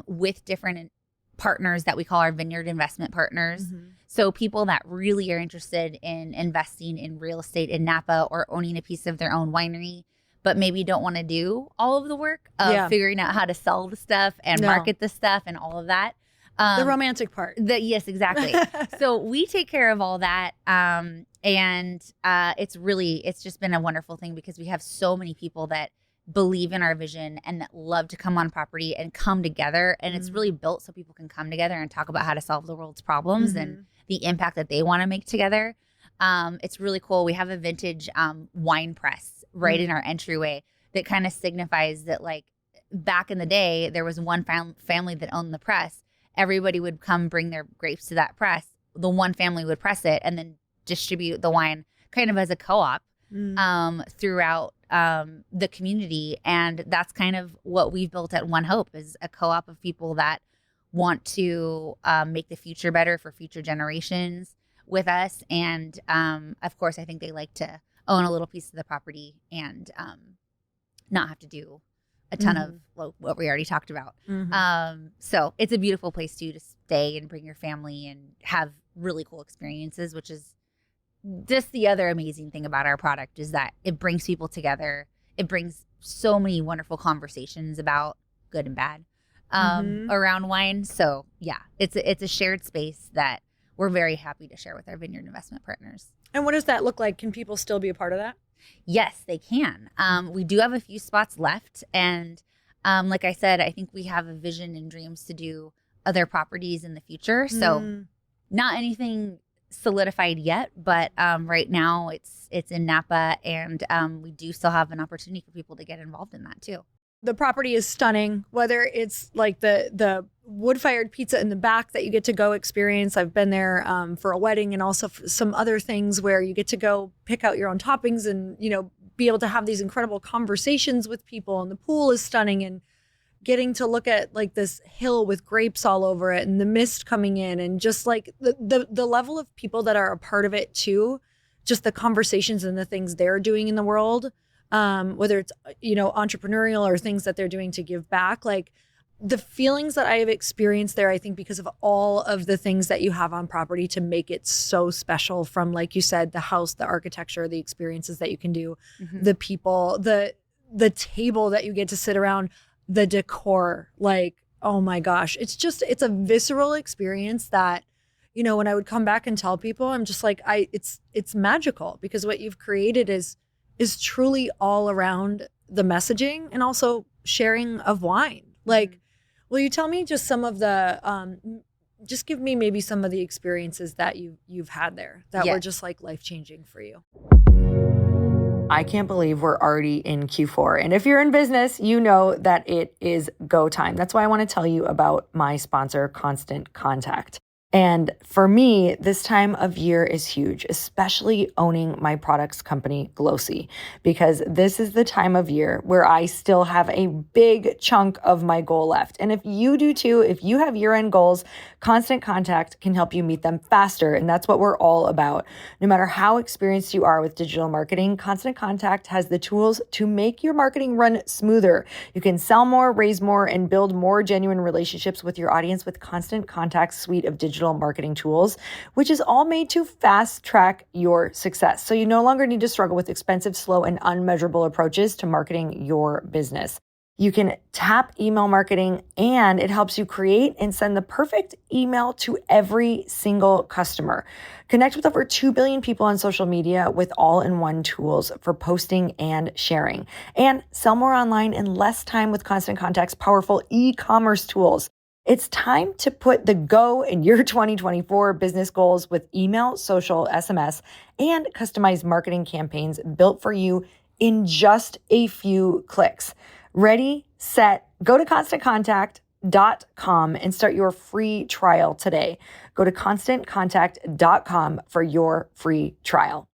with different partners that we call our vineyard investment partners. So people that really are interested in investing in real estate in Napa or owning a piece of their own winery, but maybe don't want to do all of the work of figuring out how to sell the stuff and market the stuff and all of that. The romantic part. Yes, exactly. So we take care of all that. And it's just been a wonderful thing because we have so many people that believe in our vision and that love to come on property and come together. And it's really built so people can come together and talk about how to solve the world's problems and the impact that they want to make together. It's really cool. We have a vintage wine press right in our entryway that kind of signifies that, like, back in the day, there was one family that owned the press. Everybody would come bring their grapes to that press. The one family would press it and then distribute the wine kind of as a co-op throughout the community. And that's kind of what we've built at One Hope, is a co-op of people that want to make the future better for future generations with us. And of course, I think they like to own a little piece of the property and not have to do a ton of what we already talked about. So it's a beautiful place to stay and bring your family and have really cool experiences, which is just the other amazing thing about our product, is that it brings people together. It brings so many wonderful conversations about good and bad around wine. So yeah, it's a shared space that we're very happy to share with our vineyard investment partners. And what does that look like? Can people still be a part of that? Yes, they can. We do have a few spots left. And like I said, I think we have a vision and dreams to do other properties in the future. So not anything solidified yet, but right now it's in Napa, and we do still have an opportunity for people to get involved in that too. The property is stunning, whether it's like the wood-fired pizza in the back that you get to go experience. I've been there for a wedding, and also some other things where you get to go pick out your own toppings and, be able to have these incredible conversations with people. And the pool is stunning, and getting to look at like this hill with grapes all over it and the mist coming in, and just like the level of people that are a part of it too, just the conversations and the things they're doing in the world. whether it's, entrepreneurial or things that they're doing to give back. Like the feelings that I have experienced there, I think because of all of the things that you have on property to make it so special, from, like you said, the house, the architecture, the experiences that you can do, the people, the table that you get to sit around, the decor, like, oh my gosh, it's a visceral experience that, when I would come back and tell people, I'm just like, it's magical, because what you've created is truly all around the messaging and also sharing of wine. Like, will you tell me just some of the, just give me maybe some of the experiences that you've had there that were just like life-changing for you? I can't believe we're already in Q4. And if you're in business, you know that it is go time. That's why I want to tell you about my sponsor, Constant Contact. And for me, this time of year is huge, especially owning my products company, Glossy, because this is the time of year where I still have a big chunk of my goal left. And if you do too, if you have year-end goals, Constant Contact can help you meet them faster. And that's what we're all about. No matter how experienced you are with digital marketing, Constant Contact has the tools to make your marketing run smoother. You can sell more, raise more, and build more genuine relationships with your audience with Constant Contact's suite of digital marketing tools, which is all made to fast track your success. So you no longer need to struggle with expensive, slow, and unmeasurable approaches to marketing your business. You can tap email marketing, and it helps you create and send the perfect email to every single customer. Connect with over 2 billion people on social media with all-in-one tools for posting and sharing. And sell more online in less time with Constant Contact's powerful e-commerce tools. It's time to put the go in your 2024 business goals with email, social, SMS, and customized marketing campaigns built for you in just a few clicks. Ready, set, go to ConstantContact.com and start your free trial today. Go to ConstantContact.com for your free trial.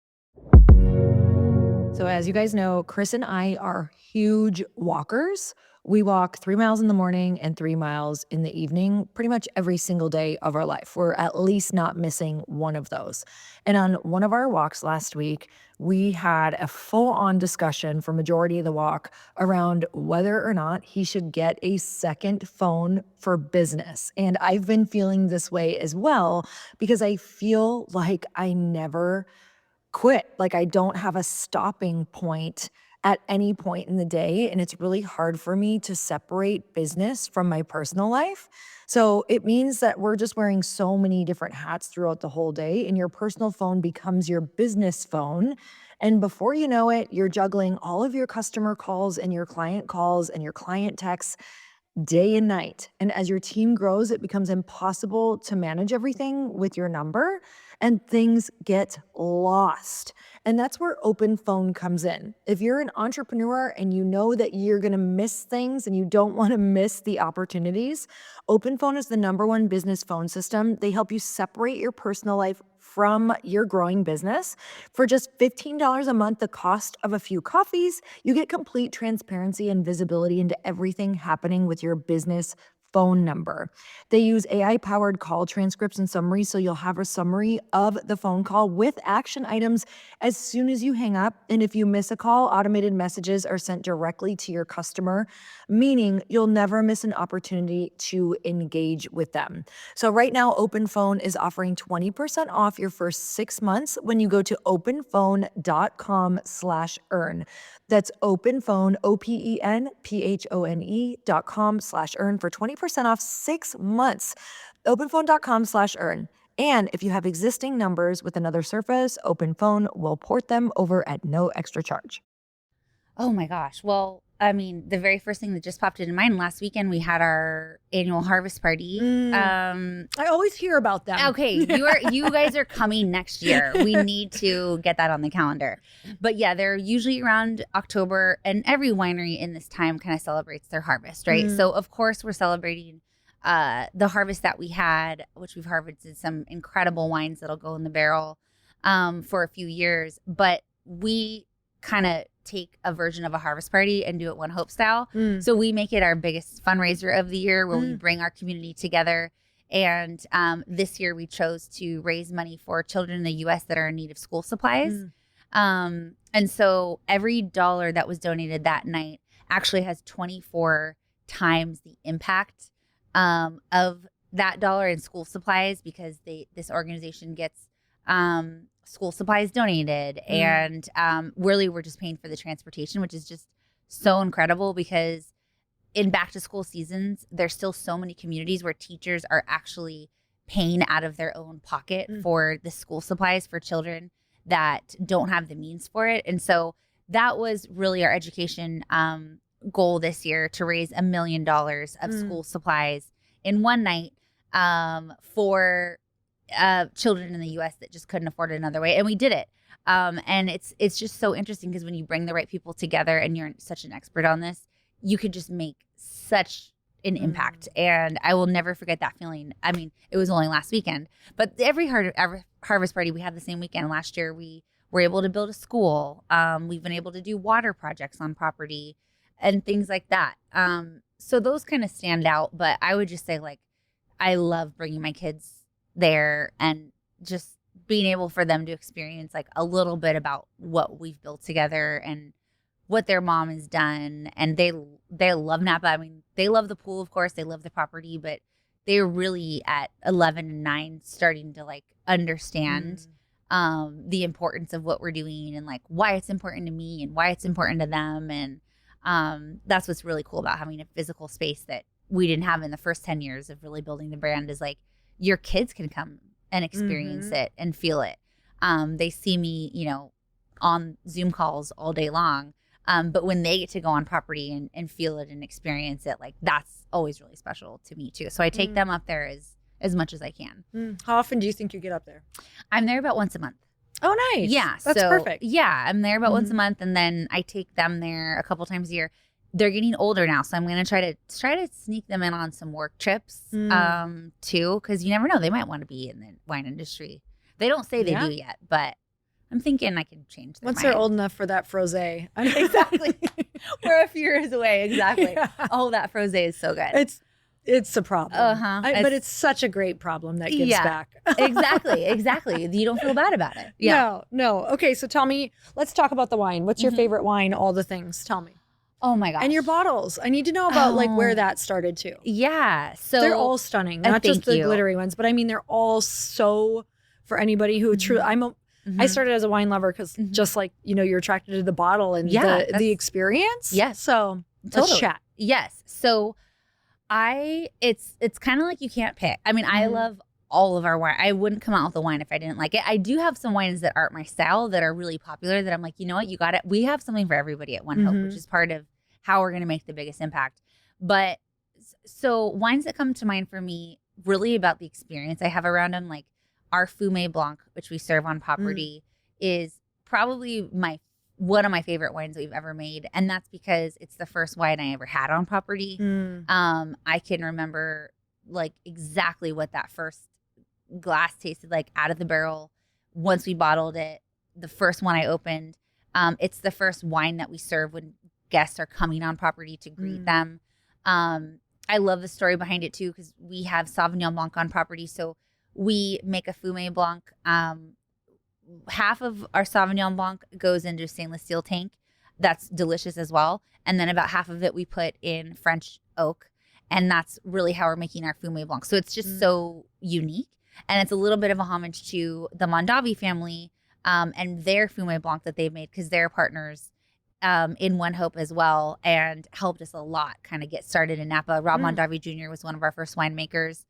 So as you guys know, Chris and I are huge walkers. We walk 3 miles in the morning and 3 miles in the evening, pretty much every single day of our life. We're at least not missing one of those. And on one of our walks last week, we had a full-on discussion for majority of the walk around whether or not he should get a second phone for business. And I've been feeling this way as well, because I feel like I never quit. Like I don't have a stopping point at any point in the day. And it's really hard for me to separate business from my personal life. So it means that we're just wearing so many different hats throughout the whole day, and your personal phone becomes your business phone. And before you know it, you're juggling all of your customer calls and your client texts day and night. And as your team grows, it becomes impossible to manage everything with your number, and things get lost. And that's where open phone comes in. If you're an entrepreneur and you know that you're going to miss things and you don't want to miss the opportunities, open phone is the #1 business phone system. They help you separate your personal life from your growing business. For just $15 a month, the cost of a few coffees, you get complete transparency and visibility into everything happening with your business phone number. They use AI-powered call transcripts and summaries, so you'll have a summary of the phone call with action items as soon as you hang up. And if you miss a call, automated messages are sent directly to your customer, meaning you'll never miss an opportunity to engage with them. So right now, Open Phone is offering 20% off your first 6 months when you go to openphone.com/earn. That's openphone, openphone.com/earn for 20% off 6 months. Openphone.com/earn. And if you have existing numbers with another service, Open Phone will port them over at no extra charge. Oh my gosh. Well, I mean, the very first thing that just popped into mind, last weekend we had our annual harvest party. I always hear about them. Okay, you guys are coming next year. We need to get that on the calendar. But yeah, they're usually around October, and every winery in this time kind of celebrates their harvest, right? So of course we're celebrating the harvest that we had, which we've harvested some incredible wines that'll go in the barrel for a few years. But we kind of take a version of a harvest party and do it One Hope style. So we make it our biggest fundraiser of the year, where we bring our community together. And this year we chose to raise money for children in the U.S. that are in need of school supplies. And so every dollar that was donated that night actually has 24 times the impact of that dollar in school supplies, because this organization gets school supplies donated, and really we're just paying for the transportation, which is just so incredible, because in back to school seasons, there's still so many communities where teachers are actually paying out of their own pocket for the school supplies for children that don't have the means for it. And so that was really our education goal this year, to raise $1 million of school supplies in one night for children in the U.S. that just couldn't afford it another way. And we did it. And it's just so interesting, because when you bring the right people together and you're such an expert on this, you could just make such an impact. And I will never forget that feeling. I mean, it was only last weekend, but every harvest party we had the same weekend. Last year, we were able to build a school. We've been able to do water projects on property and things like that. So those kind of stand out. But I would just say, like, I love bringing my kids there and just being able for them to experience like a little bit about what we've built together and what their mom has done. And they love Napa. I mean, they love the pool, of course, they love the property, but they're really at 11 and 9 starting to like understand the importance of what we're doing, and like why it's important to me and why it's important to them. And that's what's really cool about having a physical space that we didn't have in the first 10 years of really building the brand, is like your kids can come and experience it and feel it. They see me, on Zoom calls all day long. But when they get to go on property and feel it and experience it, like that's always really special to me too. So I take them up there as much as I can. How often do you think you get up there? I'm there about once a month. Oh, nice. Yeah. That's perfect. Yeah. I'm there about once a month, and then I take them there a couple times a year. They're getting older now, so I'm going to try to sneak them in on some work trips too, because you never know. They might want to be in the wine industry. They don't say they do yet, but I'm thinking I can change their Once mind. they're old enough for that frosé. Exactly. We're a few years away. Exactly. Yeah. Oh, that frosé is so good. It's a problem. But it's such a great problem that gives back. Exactly. You don't feel bad about it. Yeah. No. Okay, so tell me, let's talk about the wine. What's your favorite wine? All the things. Tell me. Oh my gosh. And your bottles. I need to know about like where that started too. Yeah. So they're all stunning. Not just the glittery ones, but I mean, they're all so, for anybody who truly, I started as a wine lover because just like, you're attracted to the bottle and the experience. Yes. So let's chat. Yes. So it's kind of like you can't pick. I mean, I love all of our wine. I wouldn't come out with a wine if I didn't like it. I do have some wines that aren't my style that are really popular that I'm like, you know what, you got it. We have something for everybody at One Hope, which is part of how we're going to make the biggest impact. But so wines that come to mind for me, really about the experience I have around them, like our Fumé Blanc, which we serve on property, is probably one of my favorite wines that we've ever made. And that's because it's the first wine I ever had on property. I can remember like exactly what that first glass tasted like out of the barrel once we bottled it. The first one I opened. It's the first wine that we serve when guests are coming on property to greet them. I love the story behind it too, because we have Sauvignon Blanc on property. So we make a Fumé Blanc. Half of our Sauvignon Blanc goes into a stainless steel tank. That's delicious as well. And then about half of it we put in French oak. And that's really how we're making our Fumé Blanc. So it's just so unique. And it's a little bit of a homage to the Mondavi family and their Fumé Blanc that they've made, because they're partners in One Hope as well, and helped us a lot kind of get started in Napa. Rob Mondavi Jr. was one of our first winemakers.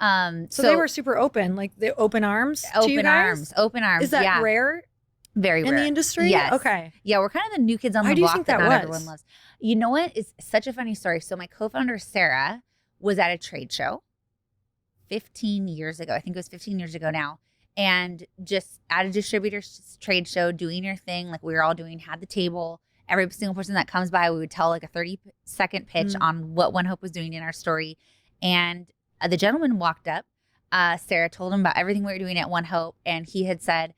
So they were super open, like the open arms. Open arms. Is that rare? Very rare in the industry. Yes. Okay. Yeah, we're kind of the new kids on the Why do you block think that that not was? everyone loves. You know what? It's such a funny story. So my co-founder Sarah was at a trade show 15 years ago. I think it was 15 years ago now. And just at a distributor's trade show, doing your thing, like we were all doing, had the table. Every single person that comes by, we would tell like a 30-second pitch on what One Hope was doing in our story. And the gentleman walked up. Sarah told him about everything we were doing at One Hope. And he had said,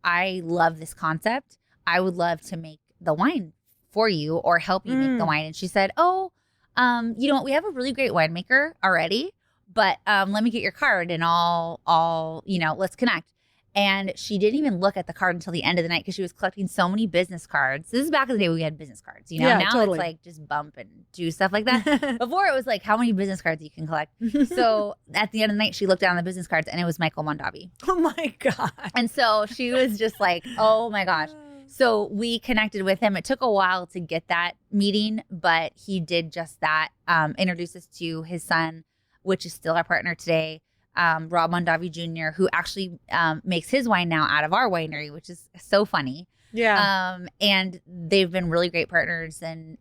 I love this concept. I would love to make the wine for you or help you make the wine. And she said, you know what? We have a really great winemaker already, but let me get your card and I'll let's connect. And she didn't even look at the card until the end of the night because she was collecting so many business cards. This is back in the day when we had business cards, you know? Yeah, now totally. it's like just bump and do stuff like that. Before it was like how many business cards you can collect. So at the end of the night, she looked down the business cards and it was Michael Mondavi. Oh my God. And so she was just like, oh my gosh. So we connected with him. It took a while to get that meeting, but he did just that, introduce us to his son, which is still our partner today. Rob Mondavi Jr., who actually makes his wine now out of our winery, which is so funny. Yeah. And they've been really great partners and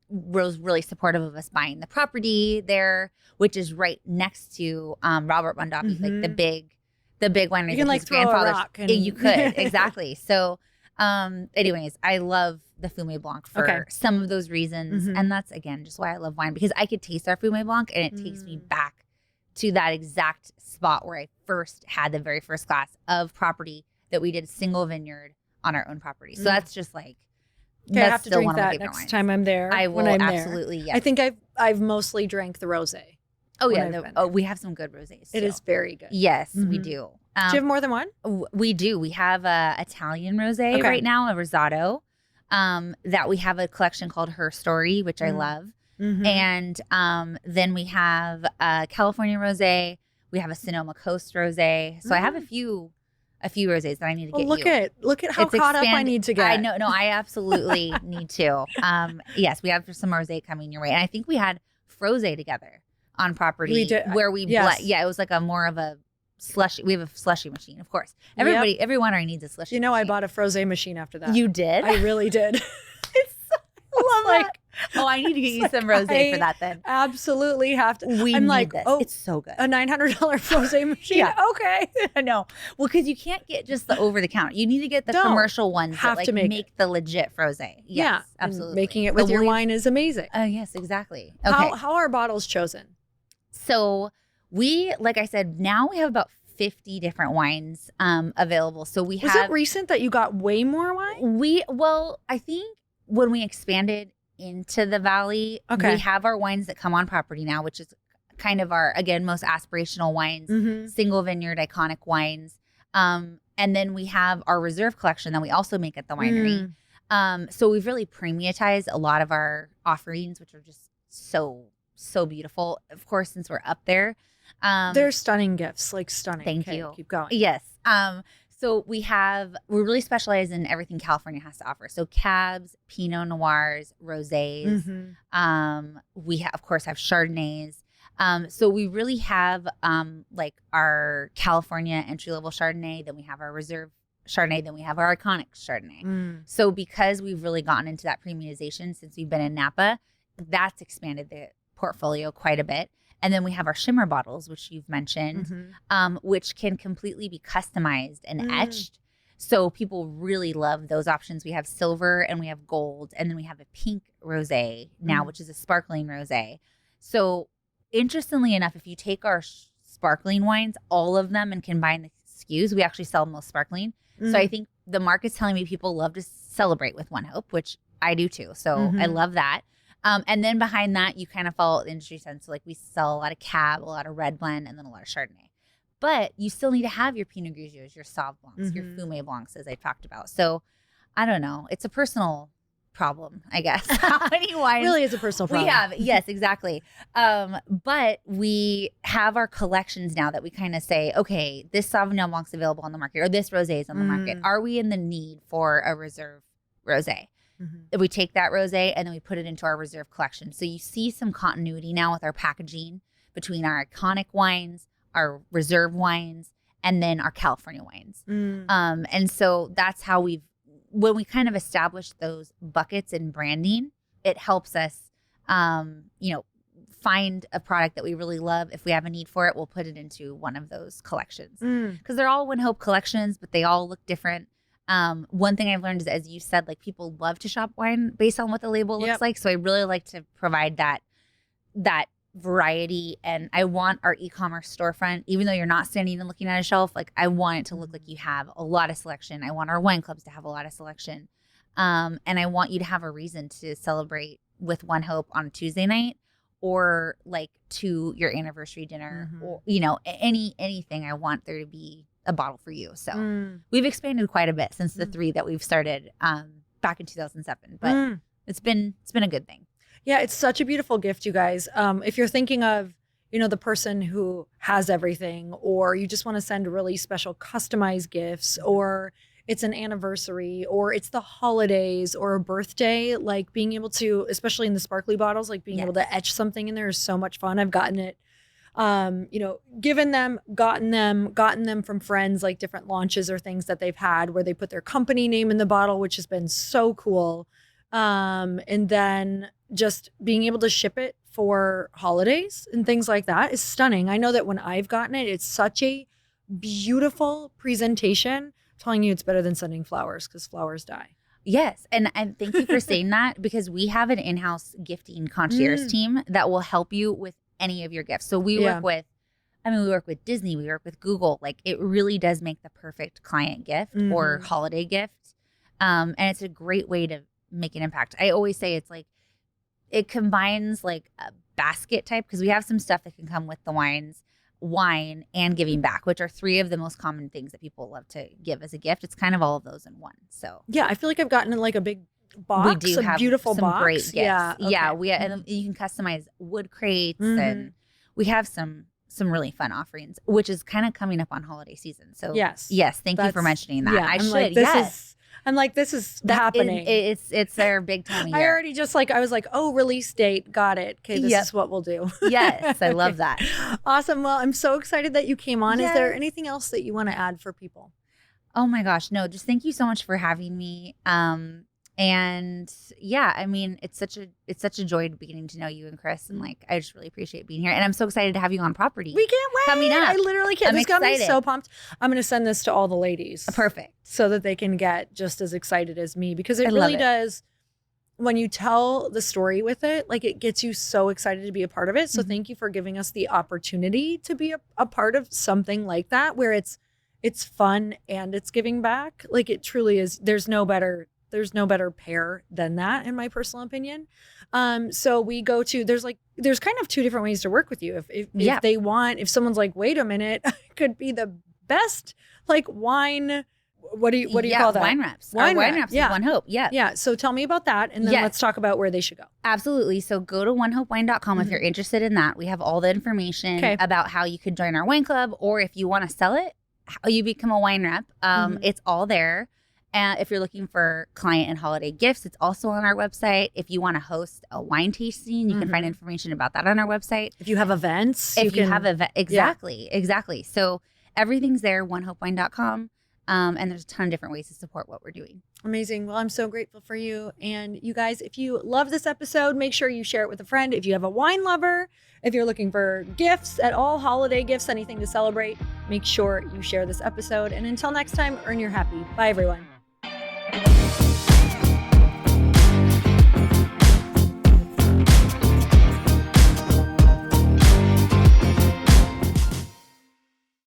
was really supportive of us buying the property there, which is right next to Robert Mondavi, like the big winery. You can like throw a rock. And... You could, exactly. So anyways, I love the Fumé Blanc for some of those reasons. And that's, again, just why I love wine, because I could taste our Fumé Blanc and it takes me back to that exact spot where I first had the very first glass of property that we did a single vineyard on our own property. So that's just like, I have to drink that next time I'm there. I will, when I'm absolutely, there. yes. I think I've mostly drank the rosé. Oh yeah, we have some good rosés. It is very good. Yes, we do. Do you have more than one? We do. We have a Italian rosé right now, a Rosado. That we have a collection called Her Story, which I love. And then we have a California rosé. We have a Sonoma Coast rosé. So I have a few rosés that I need to get Look at how caught up I need to get. I know. No, I absolutely need to. Yes, we have some rosé coming your way. And I think we had Frosé together on property. We did. Where we, it was like more of a slushy. We have a slushy machine, of course. Every winery needs a slushy machine. I bought a Frosé machine after that. You did? I really did. I love that. Oh, I need to get you some rosé for that then. Absolutely have to. I'm like, this. Oh, it's so good. A $900 Frosé machine. Yeah. Okay. I know. Well, because you can't get just the over the counter. You need to get the commercial ones that like make the legit frosé. Yes, absolutely. Making it with your wine is amazing. Yes, exactly. Okay. How are bottles chosen? So we, like I said, now we have about 50 different wines available. So we Was it recent that you got way more wine? I think when we expanded into the valley, we have our wines that come on property now, which is kind of our, again, most aspirational wines, single vineyard, iconic wines. And then we have our reserve collection that we also make at the winery. So we've really premiumized a lot of our offerings, which are just so beautiful. Of course, since we're up there. They're stunning gifts, like stunning. Thank you. Keep going. Yes. So we really specialize in everything California has to offer. So cabs, Pinot Noirs, rosés. We of course have Chardonnays. So we really have like our California entry level Chardonnay. Then we have our reserve Chardonnay. Then we have our iconic Chardonnay. So because we've really gotten into that premiumization since we've been in Napa, that's expanded the portfolio quite a bit. And then we have our shimmer bottles, which you've mentioned, which can completely be customized and etched. So people really love those options. We have silver and we have gold. And then we have a pink rosé now, which is a sparkling rosé. So interestingly enough, if you take our sparkling wines, all of them, and combine the SKUs, we actually sell most sparkling. So I think the market's telling me people love to celebrate with One Hope, which I do too. So I love that. And then behind that, you kind of follow the industry sense. So like we sell a lot of cab, a lot of red blend, and then a lot of Chardonnay. But you still need to have your Pinot Grigios, your Sauv Blancs, your Fumé Blancs, as I talked about. So I don't know. It's a personal problem, I guess. How many wines? Really is a personal problem. We have. Yes, exactly. But we have our collections now that we kind of say, okay, this Sauvignon Blanc's available on the market, or this rosé is on the market. Are we in the need for a reserve rosé? We take that rosé and then we put it into our reserve collection. So you see some continuity now with our packaging between our iconic wines, our reserve wines, and then our California wines. And so that's how when we kind of establish those buckets in branding, it helps us, find a product that we really love. If we have a need for it, we'll put it into one of those collections. Because they're all One Hope collections, but they all look different. One thing I've learned is, as you said, like people love to shop wine based on what the label looks like. So I really like to provide that variety. And I want our e-commerce storefront, even though you're not standing and looking at a shelf, like I want it to look like you have a lot of selection. I want our wine clubs to have a lot of selection. And I want you to have a reason to celebrate with One Hope on a Tuesday night, or like to your anniversary dinner, or anything. I want there to be a bottle for you. So we've expanded quite a bit since the 3 that we've started back in 2007, but it's been a good thing. Yeah, it's such a beautiful gift, you guys. If you're thinking of, the person who has everything, or you just want to send really special customized gifts, or it's an anniversary, or it's the holidays or a birthday, like being able to, especially in the sparkly bottles, like being able to etch something in there is so much fun. I've gotten it, given them, gotten them from friends, like different launches or things that they've had where they put their company name in the bottle, which has been so cool. And then just being able to ship it for holidays and things like that is stunning. I know that when I've gotten it, it's such a beautiful presentation. I'm telling you, it's better than sending flowers because flowers die. Yes. And thank you for saying that, because we have an in-house gifting concierge team that will help you with any of your gifts. So we work with, we work with Disney, we work with Google. Like, it really does make the perfect client gift or holiday gift. And it's a great way to make an impact. I always say it's like, it combines like a basket type, because we have some stuff that can come with the wine and giving back, which are 3 of the most common things that people love to give as a gift. It's kind of all of those in one. So yeah, I feel like I've gotten like a big box. We do have beautiful some box. Great gifts. Yeah, okay. Yeah. And you can customize wood crates, and we have some really fun offerings, which is kind of coming up on holiday season. So yes, thank you for mentioning that. Yeah, this is happening. It's their big time year. I already I was like, oh, release date. Got it. Okay, this is what we'll do. Yes, I love that. Awesome. Well, I'm so excited that you came on. Yes. Is there anything else that you want to add for people? Oh my gosh, no, just thank you so much for having me. And yeah, I mean, it's such a joy beginning to know you and Chris, and like, I just really appreciate being here, and I'm so excited to have you on property. We can't wait. Coming up, I literally can't. This got me so pumped. I'm going to send this to all the ladies. Perfect. So that they can get just as excited as me, because it really does. When you tell the story with it, like, it gets you so excited to be a part of it. So thank you for giving us the opportunity to be a part of something like that, where it's fun and it's giving back. Like, it truly is. There's no better pair than that, in my personal opinion. So we go to, there's kind of 2 different ways to work with you. If someone's like, wait a minute, I could be the best, like, wine. What do you call that? Wine wraps. Wine wraps with One Hope. Yeah. Yeah. So tell me about that. And then let's talk about where they should go. Absolutely. So go to onehopewine.com if you're interested in that. We have all the information about how you could join our wine club, or if you want to sell it, how you become a wine rep. It's all there. And if you're looking for client and holiday gifts, it's also on our website. If you want to host a wine tasting, you can find information about that on our website. If you have events, exactly. So everything's there, onehopewine.com. And there's a ton of different ways to support what we're doing. Amazing. Well, I'm so grateful for you. And you guys, if you love this episode, make sure you share it with a friend. If you have a wine lover, if you're looking for gifts at all, holiday gifts, anything to celebrate, make sure you share this episode. And until next time, earn your happy. Bye, everyone.